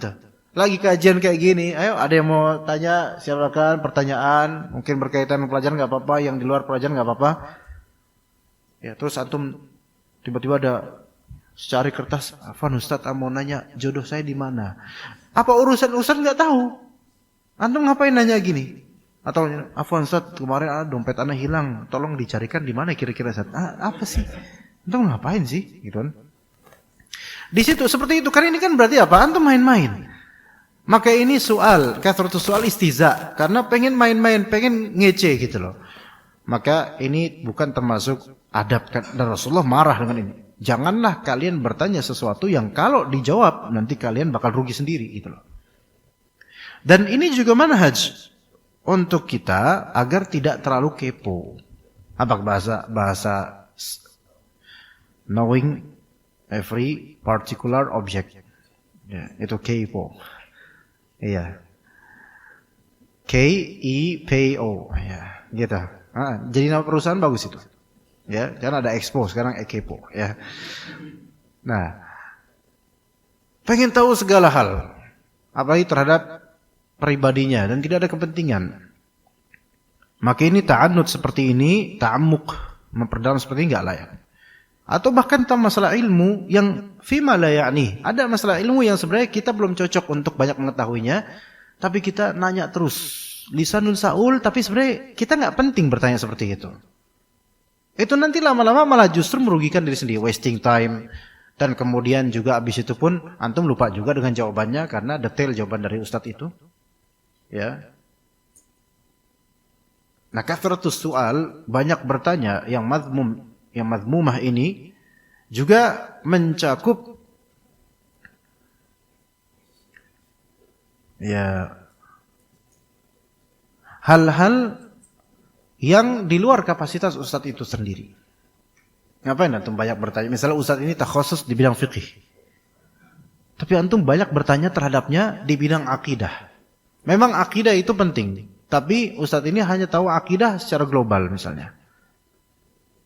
Lagi kajian kayak gini, ayo ada yang mau tanya, silakan pertanyaan, mungkin berkaitan dengan pelajaran nggak apa-apa, yang di luar pelajaran nggak apa-apa. Ya terus antum tiba-tiba ada secari kertas, Afwan Ustaz, mau nanya jodoh saya di mana? Apa urusan Ustaz nggak tahu? Antum ngapain nanya gini? Atau Afwan Ustaz, kemarin ada dompet ana hilang, tolong dicarikan di mana kira-kira Ustaz? Apa sih? Antum ngapain sih? Gitu kan? Di situ seperti itu, karena ini kan berarti apa? Antum main-main. Maka ini kathratus soal istihza, karena pengen main-main, pengen ngece gitu loh. Maka ini bukan termasuk adab, dan Rasulullah marah dengan ini. Janganlah kalian bertanya sesuatu yang kalau dijawab nanti kalian bakal rugi sendiri gitu loh. Dan ini juga manhaj untuk kita agar tidak terlalu kepo. Apa bahasa knowing every particular object. Ya, itu kepo. Iya. KEPO. Ya, gitu. Jadi nama perusahaan bagus itu. Ya, karena ada Expo sekarang kepo, ya. Nah, pengen tahu segala hal, apalagi terhadap pribadinya dan tidak ada kepentingan. Maka ini ta'annud seperti ini, ta'ammuk, memperdalam seperti ini enggak layak. Atau bahkan tentang masalah ilmu yang fima la ya'ni. Ada masalah ilmu yang sebenarnya kita belum cocok untuk banyak mengetahuinya, tapi kita nanya terus. Lisanun sa'ul, tapi sebenarnya kita nggak penting bertanya seperti itu. Itu nanti lama-lama malah justru merugikan diri sendiri, wasting time. Dan kemudian juga abis itu pun antum lupa juga dengan jawabannya karena detail jawaban dari ustadz itu. Ya. Nah, kathratus soal, banyak bertanya yang madmumah ini juga mencakup ya hal-hal yang di luar kapasitas ustadz itu sendiri. Ngapain antum banyak bertanya? Misalnya ustadz ini takhusus di bidang fikih, tapi antum banyak bertanya terhadapnya di bidang akidah. Memang akidah itu penting, tapi ustadz ini hanya tahu akidah secara global misalnya.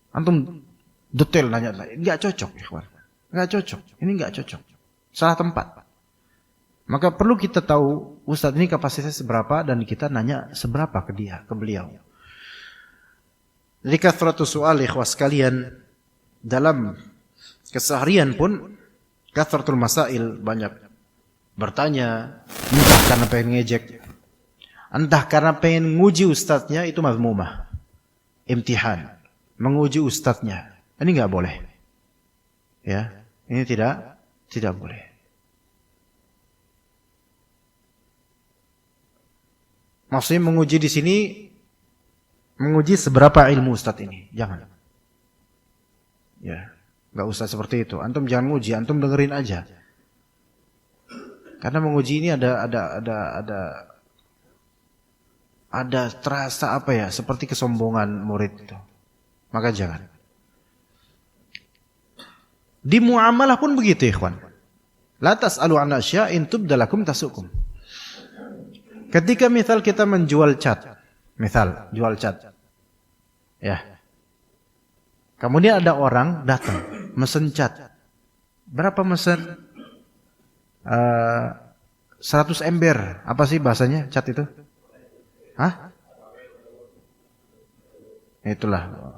Antum detail nanya, nggak cocok, ikhwan. Nggak cocok. Ini nggak cocok. Salah tempat. Maka perlu kita tahu ustadz ini kapasitasnya seberapa dan kita nanya seberapa ke beliau. Jadi kathratus soal, ikhwas sekalian, dalam keseharian pun kathratul masail, banyak bertanya, entah karena pengen ngejek, entah karena pengen nguji ustadznya, itu mazmumah, imtihan. Menguji ustadznya, ini nggak boleh, ya, ini tidak boleh. Maksudnya menguji di sini, menguji seberapa ilmu ustadz ini, jangan, ya, nggak usah seperti itu. Antum jangan nguji, antum dengerin aja, karena menguji ini ada terasa apa ya, seperti kesombongan murid itu. Maka jangan. Di muamalah pun begitu, ikhwan. La tas'alu an asya'in tubdalakum tasukum. Ketika misal kita menjual cat, misal jual cat, ya. Kemudian ada orang datang mesen cat. Berapa mesen? 100 ember. Apa sih bahasanya cat itu? Hah? Itulah.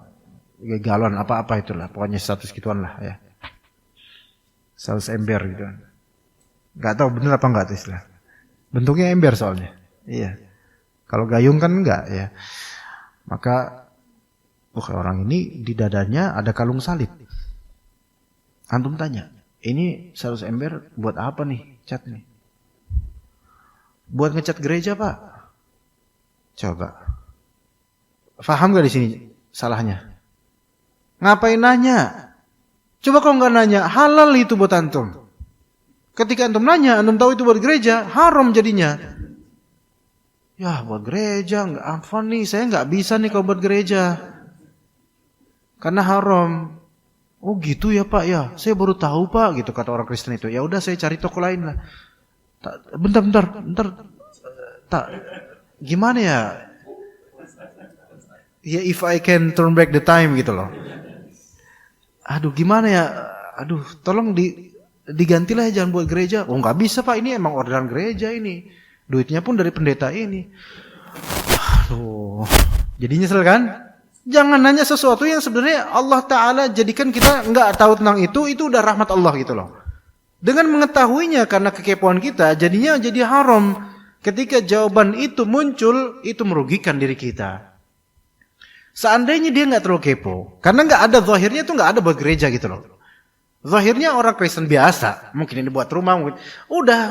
Galon apa-apa itulah, pokoknya 100 gituan lah ya. 100 ember gitu. Enggak tahu benar apa enggak istilah. Bentuknya ember soalnya. Iya. Kalau gayung kan enggak ya. Maka orang ini di dadanya ada kalung salib. Antum tanya, "Ini 100 ember buat apa nih cat nih?" "Buat ngecat gereja, Pak." Coba. Faham enggak di sini salahnya? Ngapain nanya? Coba kalau nggak nanya, halal itu buat antum. Ketika antum nanya, antum tahu itu buat gereja, haram jadinya. Ya buat gereja, nggak afan nih, saya nggak bisa nih kalau buat gereja, karena haram. Oh gitu ya Pak ya, saya baru tahu Pak, gitu kata orang Kristen itu. Ya udah saya cari toko lain lah. Bentar. Gimana ya? Ya if I can turn back the time gitu loh. Aduh gimana ya, tolong digantilah jangan buat gereja. Oh nggak bisa Pak, ini emang orderan gereja ini, duitnya pun dari pendeta ini. Aduh, jadi nyesel kan? Jangan nanya sesuatu yang sebenarnya Allah Ta'ala jadikan kita nggak tahu tentang itu udah rahmat Allah gitu loh. Dengan mengetahuinya karena kekepoan kita, jadinya jadi haram. Ketika jawaban itu muncul, itu merugikan diri kita. Seandainya dia nggak terlalu kepo, karena nggak ada zahirnya itu nggak ada buat gereja gitu loh. Zahirnya orang Kristen biasa, mungkin ini buat rumah, mungkin udah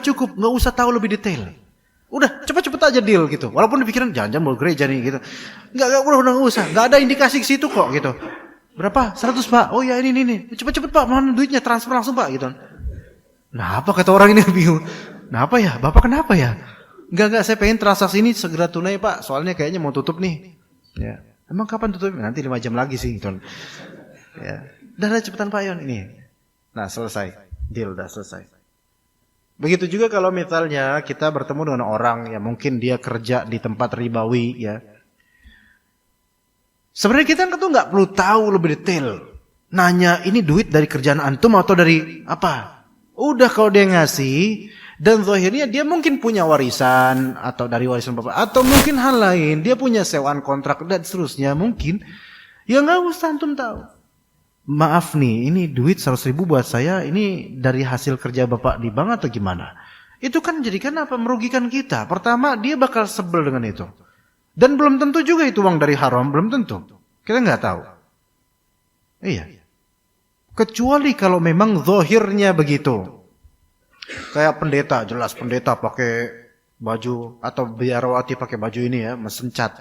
cukup, nggak usah tahu lebih detail. Udah cepet-cepet aja deal gitu. Walaupun dipikirin jangan-jangan mau gereja nih gitu. Udah usah, nggak ada indikasi ke situ kok gitu. Berapa? 100 Pak. Oh ya ini. Cepet-cepet Pak, mana duitnya transfer langsung Pak gitu. Nah apa kata orang ini bingung. Kenapa ya? Bapak kenapa ya? Enggak, saya pengen transaksi ini segera tunai Pak. Soalnya kayaknya mau tutup nih. Ya. Emang kapan tutup? Nanti 5 jam lagi sih gitu. Ya. Udah cepetan Pak Yon ini. Nah selesai. Deal udah selesai. Begitu juga kalau misalnya kita bertemu dengan orang yang mungkin dia kerja di tempat ribawi ya. Sebenarnya kita tuh nggak perlu tahu lebih detail. Nanya ini duit dari kerjaan antum atau dari apa? Udah kalau dia ngasih dan zahirnya dia mungkin punya warisan atau dari warisan bapak atau mungkin hal lain dia punya sewaan kontrak dan seterusnya mungkin ya nggak usah antum tahu. Maaf nih, ini duit 100.000 buat saya, ini dari hasil kerja bapak di bank atau gimana? Itu kan jadikan apa? Merugikan kita. Pertama, dia bakal sebel dengan itu. Dan belum tentu juga itu uang dari haram, belum tentu. Kita nggak tahu. Iya. Kecuali kalau memang zahirnya begitu. Kayak pendeta, jelas pendeta pakai baju, atau biarawati pakai baju ini ya, mesin cat.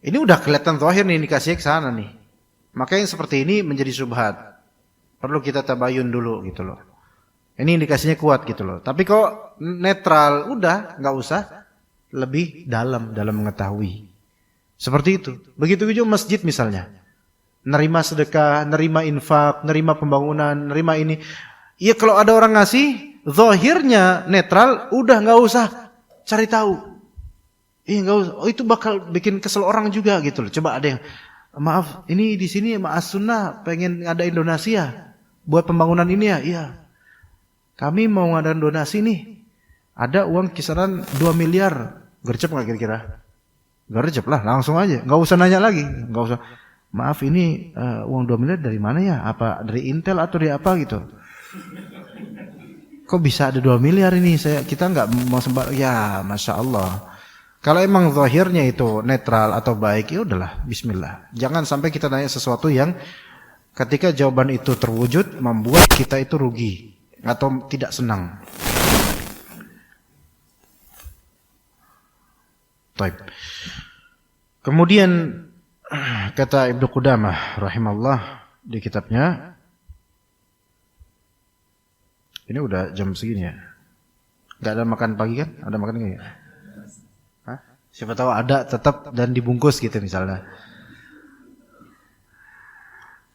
Ini udah kelihatan zahir nih, indikasinya ke sana nih. Maka yang seperti ini menjadi syubhat. Perlu kita tabayun dulu gitu loh. Ini indikasinya kuat gitu loh. Tapi kok netral, udah nggak usah lebih dalam mengetahui. Seperti itu. Begitu juga masjid misalnya. Nerima sedekah, nerima infak, nerima pembangunan, nerima ini. Ya kalau ada orang ngasih, zahirnya netral, udah nggak usah cari tahu. Nggak usah. Oh itu bakal bikin kesel orang juga gitu loh. Coba ada yang maaf, ini di sini Ma'as Sunnah pengen ngadain donasi ya buat pembangunan ini ya. Iya. Kami mau ngadain donasi nih. Ada uang kisaran 2 miliar. Gercep nggak kira-kira? Gercep lah, langsung aja. Nggak usah nanya lagi. Nggak usah. Maaf ini uang 2 miliar dari mana ya? Apa dari Intel atau dari apa gitu? Kok bisa ada 2 miliar ini? Kita nggak mau sembar. Ya, Masya Allah. Kalau emang zahirnya itu netral atau baik, ya udahlah, bismillah. Jangan sampai kita nanya sesuatu yang ketika jawaban itu terwujud membuat kita itu rugi atau tidak senang. Baik. Kemudian kata Ibnu Qudamah rahimahullah di kitabnya, ini udah jam segini ya. Gak ada makan pagi kan? Ada makan enggak ya? Siapa tahu ada tetap dan dibungkus gitu misalnya.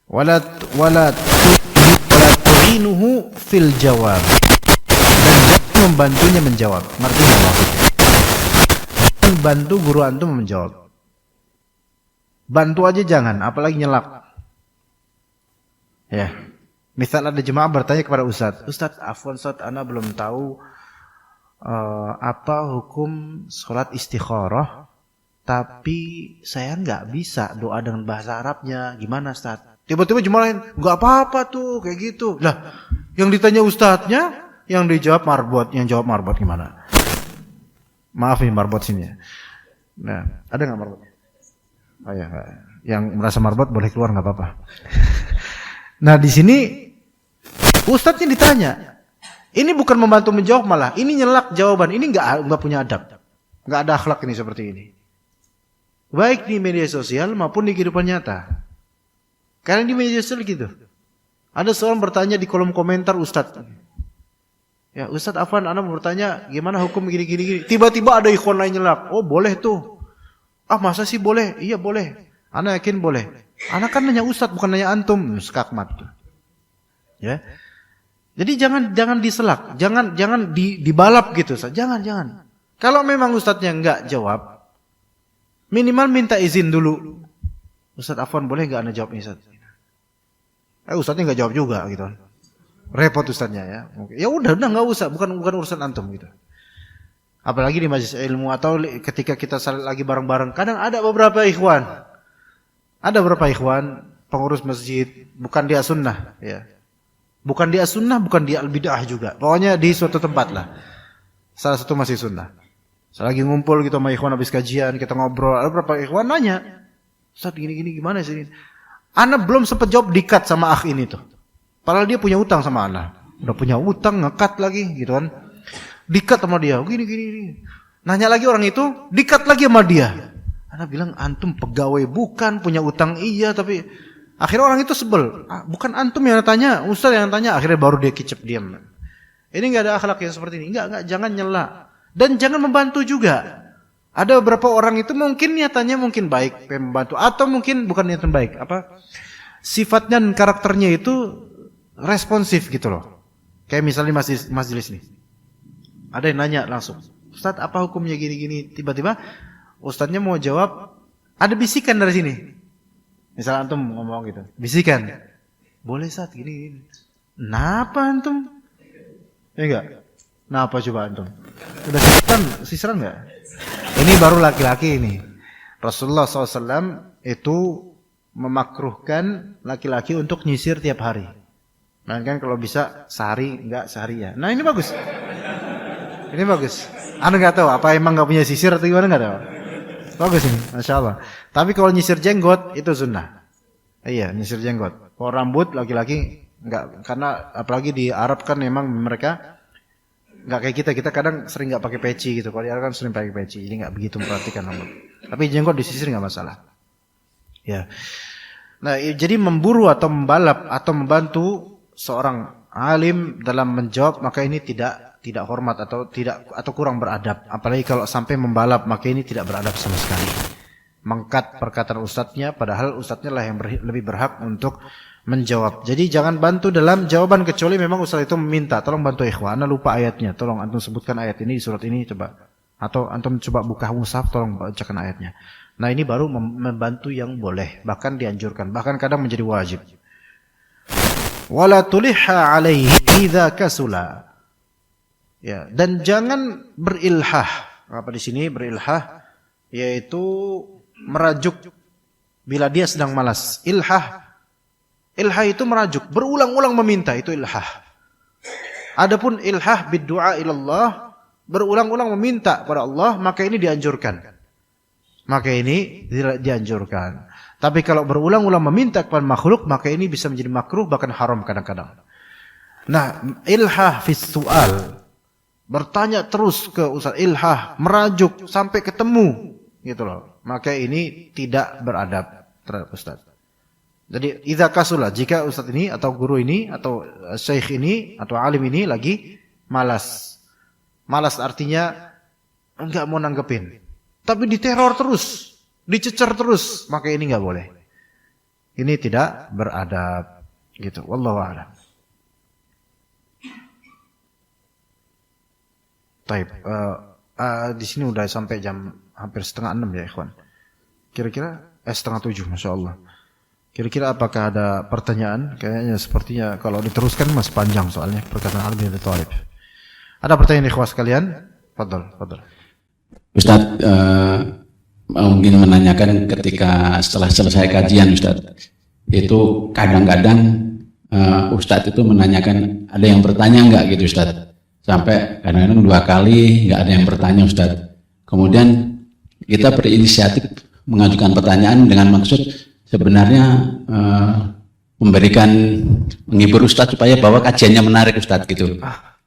Wala tu'inuhu fil jawab. Dan jangan membantunya menjawab. Ngerti enggak maksudnya? Dan bantu guru antum menjawab. Bantu aja jangan, apalagi nyelak. Ya. Misal ada jemaah bertanya kepada Ustaz, afwan Ustaz, ana belum tahu apa hukum sholat istikharah, tapi saya nggak bisa doa dengan bahasa Arabnya, gimana Ustaz? Tiba-tiba jemaah lain, nggak apa-apa tuh kayak gitu. Lah, yang ditanya Ustaznya, yang dijawab marbot, yang jawab marbot gimana? Maaf nih marbot sini ya. Nah, ada nggak marbotnya? Oh ya, yang merasa marbot boleh keluar nggak apa-apa. Nah di sini Ustaznya ditanya. Ini bukan membantu menjawab malah, ini nyelak jawaban, ini nggak punya adab, nggak ada akhlak ini seperti ini. Baik di media sosial maupun di kehidupan nyata. Karena di media sosial gitu, ada seorang bertanya di kolom komentar Ustadz, ya Ustadz Afwan, ana mau bertanya gimana hukum gini. Tiba-tiba ada ikhwan lain nyelak, oh boleh tuh, masa sih boleh? Iya boleh, ana yakin boleh. Ana kan nanya Ustadz bukan nanya antum, skakmat. Ya. Jadi jangan diselak, jangan dibalap gitu, jangan. Kalau memang ustadznya enggak jawab, minimal minta izin dulu. Ustadz Afwan boleh enggak anda jawab ini Ustadz? Ustadznya enggak jawab juga gitu. Repot ustadznya ya. Ya udah enggak usah, bukan urusan antum gitu. Apalagi di majelis ilmu atau ketika kita salat lagi bareng-bareng, kadang ada beberapa ikhwan pengurus masjid, bukan dia sunnah ya. Bukan dia sunnah, bukan dia al-bid'ah juga. Pokoknya di suatu tempat lah. Salah satu masih sunnah. Selagi ngumpul gitu sama ikhwan habis kajian, kita ngobrol. Ada berapa ikhwan nanya, Ustaz gini gimana sih? Ana belum sempat jawab dikat sama akh ini tuh. Padahal dia punya utang sama ana. Udah punya utang ngekat lagi gitu kan. Dikat sama dia. Gini. Nanya lagi orang itu, dikat lagi sama dia. Ana bilang antum pegawai bukan, punya utang iya, tapi akhirnya orang itu sebel. Bukan antum yang tanya, ustaz yang tanya. Akhirnya baru dia kicep diam. Ini enggak ada akhlak yang seperti ini. Enggak, jangan nyela. Dan jangan membantu juga. Ada beberapa orang itu mungkin niatannya mungkin baik, membantu, atau mungkin bukan niatan baik. Sifatnya dan karakternya itu responsif gitu loh. Kayak misalnya majelis nih. Ada yang nanya langsung, Ustaz apa hukumnya gini-gini? Tiba-tiba Ustaznya mau jawab, ada bisikan dari sini. Misal antum ngomong gitu, bisikan. Boleh Ustaz gini. Napa antum? Ya enggak? Napa coba antum? Udah sisran enggak? Ini baru laki-laki ini. Rasulullah SAW itu memakruhkan laki-laki untuk nyisir tiap hari. Nah kan kalau bisa sehari, enggak sehari ya. Nah ini bagus. Ini bagus. Anda nggak tahu apa emang nggak punya sisir atau gimana nggak tahu. Bagus ini, masya Allah. Tapi kalau nyisir jenggot itu sunnah. Iya, nyisir jenggot. Kalau rambut laki-laki nggak, karena apalagi di Arab kan memang mereka nggak kayak kita kadang sering nggak pakai peci gitu. Kalau di Arab kan sering pakai peci, jadi nggak begitu memperhatikan rambut. Tapi jenggot disisir nggak masalah. Ya. Nah, jadi memburu atau membalap atau membantu seorang alim dalam menjawab, maka ini tidak hormat atau kurang beradab. Apalagi kalau sampai membalap, maka ini tidak beradab sama sekali. Mengkat perkataan ustadznya, padahal ustadznya lah yang lebih berhak untuk menjawab. Jadi jangan bantu dalam jawaban kecuali memang ustadz itu meminta, tolong bantu ikhwan, ana lupa ayatnya, tolong antum sebutkan ayat ini di surat ini coba. Atau antum coba buka mushaf, tolong bacakan ayatnya. Nah ini baru membantu yang boleh, bahkan dianjurkan, bahkan kadang menjadi wajib. Wala tulihha alaihi idza kasula. Ya, dan jangan berilhah. Apa di sini berilhah? Yaitu merajuk bila dia sedang malas. Ilhah itu merajuk, berulang-ulang meminta, itu ilhah. Adapun ilhah biddu'a ilallah, berulang-ulang meminta kepada Allah, maka ini dianjurkan. Tapi kalau berulang-ulang meminta kepada makhluk, maka ini bisa menjadi makruh, bahkan haram kadang-kadang. Nah, ilhah fis su'al, bertanya terus ke ustaz, ilhah, merajuk sampai ketemu, gitu loh. Maka ini tidak beradab terhadap ustaz. Jadi idza kasula, jika ustaz ini atau guru ini atau syekh ini atau alim ini lagi malas. Malas artinya enggak mau nanggepin. Tapi diteror terus, dicecer terus, maka ini enggak boleh. Ini tidak beradab gitu. Wallahu a'lam. Baik, di sini udah sampai jam hampir 5:30 ya, ikhwan. Kira-kira 6:30, Masya Allah. Kira-kira apakah ada pertanyaan? Kayaknya sepertinya kalau diteruskan masih panjang soalnya perkataan Ali bin Abi Thalib. Ada pertanyaan ikhwan sekalian? Fadhal. Ustaz, mungkin menanyakan ketika setelah selesai kajian Ustaz, itu kadang-kadang Ustaz itu menanyakan ada yang bertanya enggak gitu Ustaz. Sampai kadang-kadang 2 kali enggak ada yang bertanya Ustaz. Kemudian kita berinisiatif mengajukan pertanyaan dengan maksud sebenarnya menghibur Ustaz supaya bahwa kajiannya menarik Ustaz gitu.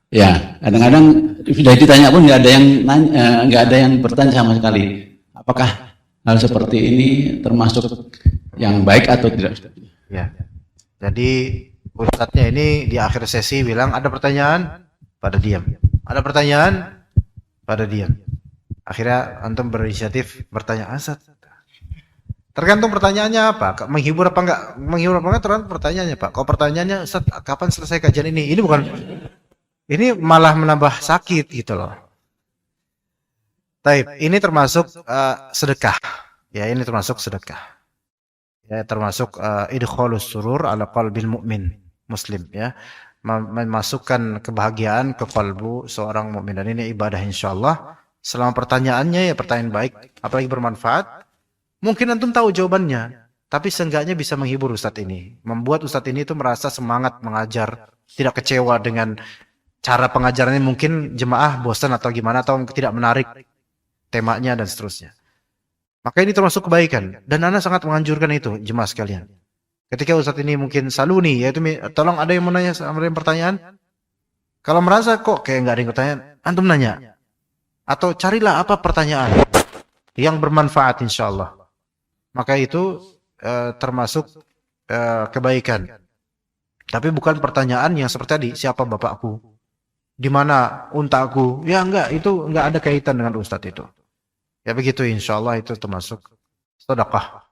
Ya, kadang-kadang sudah ditanya pun nggak ada yang bertanya sama sekali. Apakah hal seperti ini termasuk yang baik atau tidak Ustaz? Ya. Jadi Ustaznya ini di akhir sesi bilang ada pertanyaan, pada diam. Ada pertanyaan, pada diam. Akhirnya antum berinisiatif bertanya, Ustaz. Tergantung pertanyaannya apa, menghibur apa enggak tergantung pertanyaannya Pak. Kalau pertanyaannya, Ustaz, kapan selesai kajian ini? Ini malah menambah sakit gitu loh. Taib, ini termasuk sedekah. Ya, ini termasuk sedekah. Ya, termasuk idkhalus surur ala qalbil mu'min muslim ya. Memasukkan kebahagiaan ke kalbu seorang mukmin, dan ini ibadah insyaallah. Selama pertanyaannya ya pertanyaan baik, apalagi bermanfaat. Mungkin antum tahu jawabannya, tapi seenggaknya bisa menghibur ustadz ini, membuat ustadz ini itu merasa semangat mengajar, tidak kecewa dengan cara pengajarannya. Mungkin jemaah bosan atau gimana, atau tidak menarik temanya dan seterusnya. Maka ini termasuk kebaikan, dan ana sangat menganjurkan itu jemaah sekalian. Ketika Ustadz ini mungkin saluni, yaitu tolong ada yang mau nanya, ada yang pertanyaan. Kalau merasa kok kayak nggak ada yang pertanyaan, antum nanya. Atau carilah apa pertanyaan yang bermanfaat insya Allah. Maka itu termasuk kebaikan. Tapi bukan pertanyaan yang seperti tadi, siapa bapakku? Di mana untaku? Ya enggak, itu enggak ada kaitan dengan Ustadz itu. Ya begitu insya Allah itu termasuk sedekah.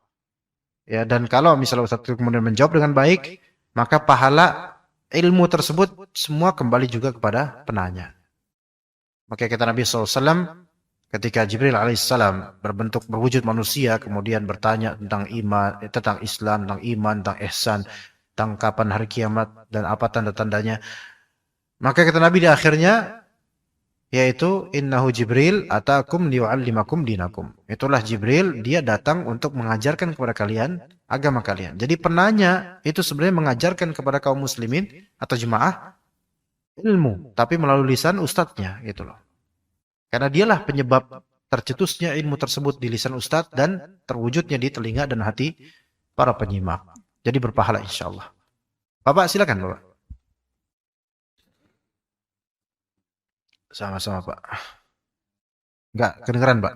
Ya, dan kalau misalnya Ustadz kemudian menjawab dengan baik, maka pahala ilmu tersebut semua kembali juga kepada penanya. Maka kata Nabi SAW, ketika Jibril alaihissalam berwujud manusia, kemudian bertanya tentang iman, tentang Islam, tentang iman, tentang ihsan, tentang kapan hari kiamat dan apa tanda-tandanya. Maka kata Nabi di akhirnya, yaitu innahu Jibril atakum liyu'allimakum dinakum. Itulah Jibril, dia datang untuk mengajarkan kepada kalian agama kalian. Jadi penanya itu sebenarnya mengajarkan kepada kaum muslimin atau jemaah ilmu, tapi melalui lisan ustadznya gitu loh. Karena dialah penyebab tercetusnya ilmu tersebut di lisan ustadz dan terwujudnya di telinga dan hati para penyimak. Jadi berpahala insyaallah. Bapak silakan Bapak. Sama-sama Pak. Enggak kedengeran Pak.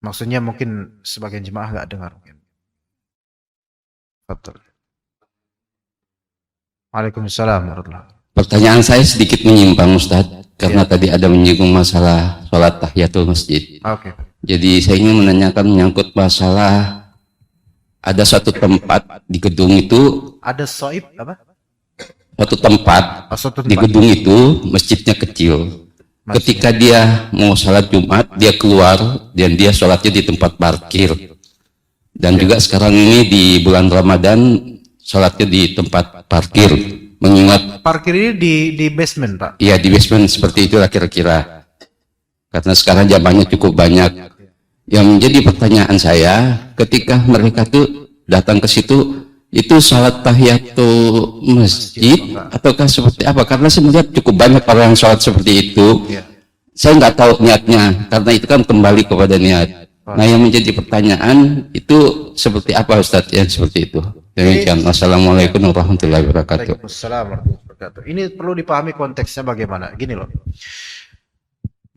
Maksudnya mungkin sebagian jemaah enggak dengar mungkin. Betul. Waalaikumsalam warahmatullahi wabarakatuh. Pertanyaan saya sedikit menyimpang Ustadz, karena tadi ada menyinggung masalah sholat tahiyatul masjid. Oke. Jadi saya ingin menanyakan menyangkut masalah ada suatu tempat di gedung itu, Ada soib apa? suatu tempat Suatu di tempat. gedung itu masjidnya kecil. Ketika dia mau sholat Jumat, dia keluar dan dia sholatnya di tempat parkir. Dan juga sekarang ini di bulan Ramadan sholatnya di tempat parkir. Mengingat Parkir ini di basement Pak. ya di basement seperti itulah kira-kira. Karena sekarang jamaahnya cukup banyak. Yang menjadi pertanyaan saya, ketika mereka tuh datang ke situ, itu salat tahiyatul masjid ataukah seperti apa? Karena saya melihat cukup banyak orang yang sholat seperti itu. Saya nggak tahu niatnya, karena itu kan kembali kepada niat. Nah, yang menjadi pertanyaan itu seperti apa Ustadz yang seperti itu? Demikian. Wassalamualaikum warahmatullahi wabarakatuh. Waalaikumsalam warahmatullahi wabarakatuh. Ini perlu dipahami konteksnya bagaimana. Gini loh.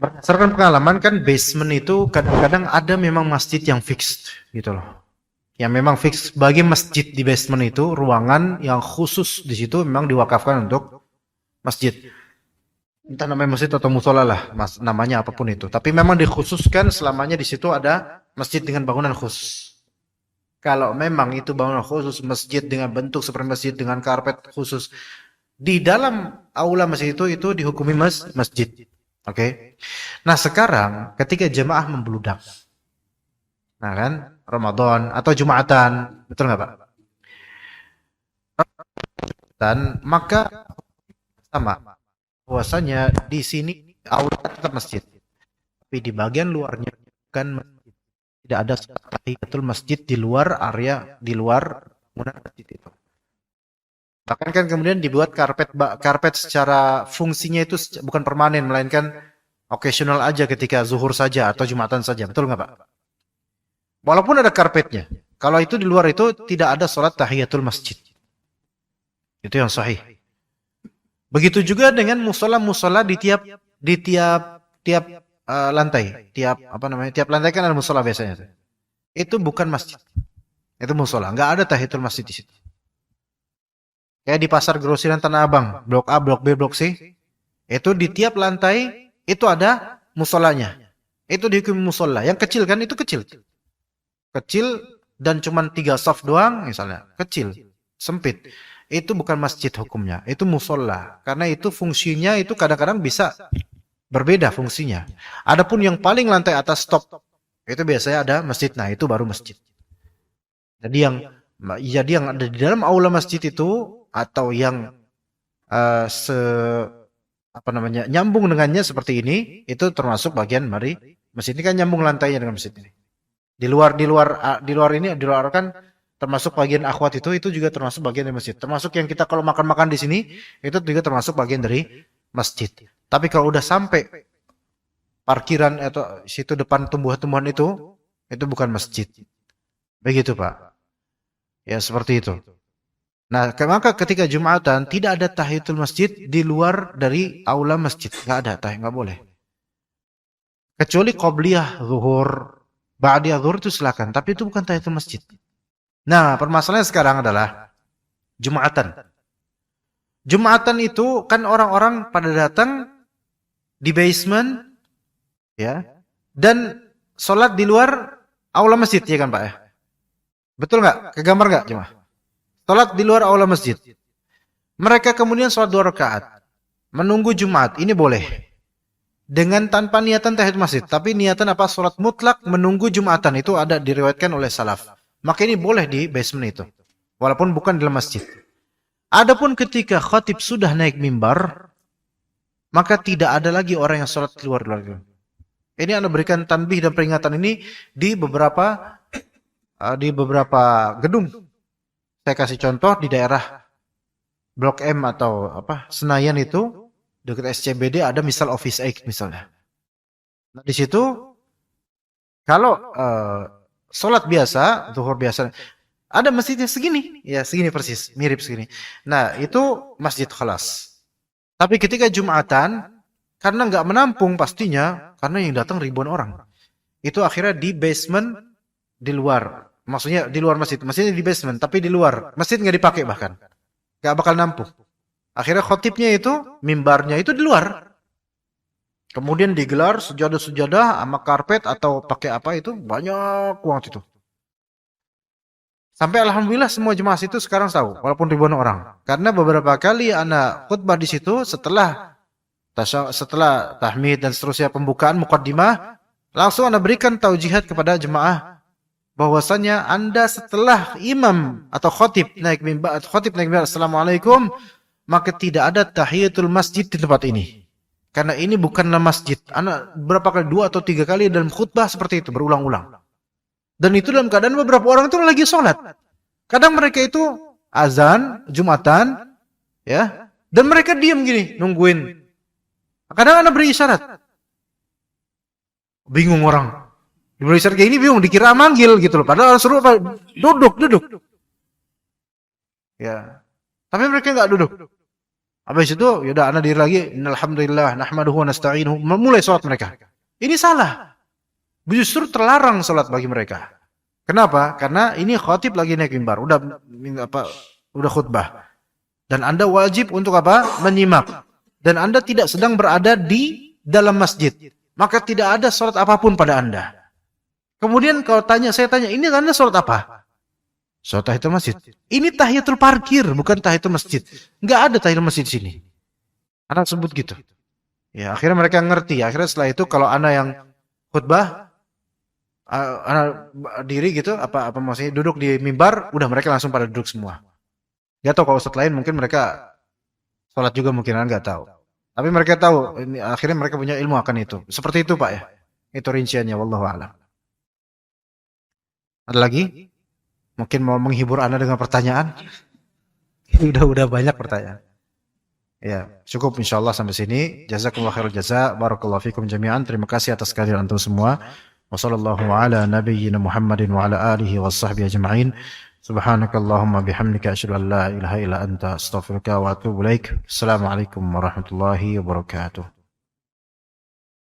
Berdasarkan pengalaman kan basement itu kadang-kadang ada memang masjid yang fixed gitu loh. Yang memang fix bagi masjid di basement itu ruangan yang khusus di situ memang diwakafkan untuk masjid. Entah namanya masjid atau musola lah, namanya apapun itu. Tapi memang dikhususkan selamanya di situ ada masjid dengan bangunan khusus. Kalau memang itu bangunan khusus, masjid dengan bentuk seperti masjid dengan karpet khusus, di dalam aula masjid itu dihukumi masjid. Oke. Nah sekarang ketika jemaah membludak, nah kan Ramadan atau Jumatan, betul nggak Pak? Dan maka sama bahwasanya di sini aula tetap masjid, tapi di bagian luarnya bukan masjid. Tidak ada tahiyatul masjid di luar area, di luar bangunan masjid itu. Bahkan kan kemudian dibuat karpet secara fungsinya itu bukan permanen, melainkan occasional aja ketika zuhur saja atau Jumatan saja, betul nggak Pak? Walaupun ada karpetnya, kalau itu di luar itu tidak ada sholat tahiyatul masjid. Itu yang sahih. Begitu juga dengan musola-musola di tiap lantai, tiap lantai kan ada musola biasanya. Itu bukan masjid, itu musola. Nggak ada tahiyatul masjid di situ. Kayak di pasar grosiran Tanah Abang, blok A, blok B, blok C, itu di tiap lantai itu ada musolanya. Itu dihukumi musola. Yang kecil kan itu kecil dan cuman 3 saf doang misalnya, kecil, sempit. Itu bukan masjid hukumnya, itu musola. Karena itu fungsinya itu kadang-kadang bisa berbeda fungsinya. Adapun yang paling lantai atas top itu biasanya ada masjid. Nah, itu baru masjid. Jadi yang ada di dalam aula masjid itu atau yang nyambung dengannya seperti ini, itu termasuk bagian mari masjid. Ini kan nyambung lantainya dengan masjid ini. Di luar kan termasuk bagian akhwat itu juga termasuk bagian dari masjid. Termasuk yang kita kalau makan-makan di sini itu juga termasuk bagian dari masjid. Tapi kalau udah sampai parkiran atau situ depan tumbuhan-tumbuhan itu bukan masjid. Begitu Pak. Ya, seperti itu. Nah, maka ketika Jumatan tidak ada tahiyatul masjid di luar dari aula masjid, nggak ada, nggak boleh. Kecuali qobliyah zuhur, ba'diyah zuhur itu silakan, tapi itu bukan tahiyatul masjid. Nah, permasalahannya sekarang adalah Jumatan. Jumatan itu kan orang-orang pada datang di basement, ya, dan sholat di luar aula masjid, ya kan Pak ya? Betul nggak? Kegambar nggak jemaah? Sholat di luar aula masjid. Mereka kemudian sholat 2 rakaat. Menunggu Jumat. Ini boleh. Dengan tanpa niatan tahiyatul masjid. Tapi niatan apa? Sholat mutlak menunggu Jumatan. Itu ada diriwayatkan oleh salaf. Maka ini boleh di basement itu. Walaupun bukan dalam masjid. Adapun ketika khatib sudah naik mimbar, maka tidak ada lagi orang yang sholat keluar. Ini Anda berikan tanbih dan peringatan ini di beberapa gedung. Saya kasih contoh di daerah Blok M atau Senayan itu dekat SCBD ada misal Office X misalnya. Nah, di situ kalau sholat biasa, zuhur biasa, ada masjidnya segini, ya segini persis, mirip segini. Nah itu masjid khalas. Tapi ketika Jumatan, karena nggak menampung pastinya, karena yang datang ribuan orang, itu akhirnya di basement di luar. Maksudnya di luar masjid. Masjidnya di basement, tapi di luar. Masjid nggak dipakai bahkan. Nggak bakal nampung. Akhirnya khotibnya itu, mimbarnya itu di luar. Kemudian digelar sujadah-sujadah sama karpet atau pakai apa itu. Banyak waktu itu. Sampai alhamdulillah semua jemaah itu sekarang tahu. Walaupun ribuan orang. Karena beberapa kali anak khutbah di situ setelah tahmid dan seterusnya pembukaan muqaddimah. Langsung anak berikan taujihat kepada jemaah. Bahwasanya Anda setelah imam atau khotib naik mimbar, assalamualaikum, maka tidak ada tahiyatul masjid di tempat ini. Karena ini bukanlah masjid. Anak berapa kali, 2 atau 3 kali dalam khutbah seperti itu, berulang-ulang. Dan itu dalam keadaan beberapa orang itu lagi sholat. Kadang mereka itu azan, Jumatan, ya, dan mereka diam gini, nungguin. Kadang anak beri isyarat. Bingung orang. Diberi isyarat kayak ini bingung, dikira manggil gitu loh. Padahal suruh apa? Duduk. Ya. Tapi mereka enggak duduk. Habis itu, yaudah anak diri lagi, innalhamdulillah, nahmaduhu wa nasta'inuhu. Memulai sholat mereka. Ini salah. Justru terlarang sholat bagi mereka. Kenapa? Karena ini khatib lagi naik mimbar. Udah khutbah. Dan Anda wajib untuk apa? Menyimak. Dan Anda tidak sedang berada di dalam masjid. Maka tidak ada sholat apapun pada Anda. Kemudian kalau saya tanya, ini Anda sholat apa? Sholat tahiyatul masjid. Ini tahiyatul parkir, bukan tahiyatul masjid. Enggak ada tahiyatul masjid di sini. Anak sebut gitu. Ya, akhirnya mereka ngerti. Akhirnya setelah itu kalau anak yang khutbah, anak diri gitu, maksudnya duduk di mimbar, udah mereka langsung pada duduk semua. Gak tahu kalau Ustaz lain mungkin mereka sholat juga mungkin, nggak tahu. Tapi mereka tahu, akhirnya mereka punya ilmu akan itu. Seperti itu Pak ya. Itu rinciannya, wallahu a'lam. Ada lagi? Mungkin mau menghibur Anda dengan pertanyaan? Udah banyak pertanyaan. Ya, cukup insyaallah sampai sini. Jazakumullah khairul jaza. Barakallahu fikum jami'an. Terima kasih atas kehadiran antum semua. Wassallallahu ala nabiyyina Muhammadin wa ala alihi washabbihi ajma'in. Subhanakallahumma bihamdika asyhadu an la ilaha illa anta astaghfiruka wa atubu ilaik. Assalamualaikum warahmatullahi wabarakatuh.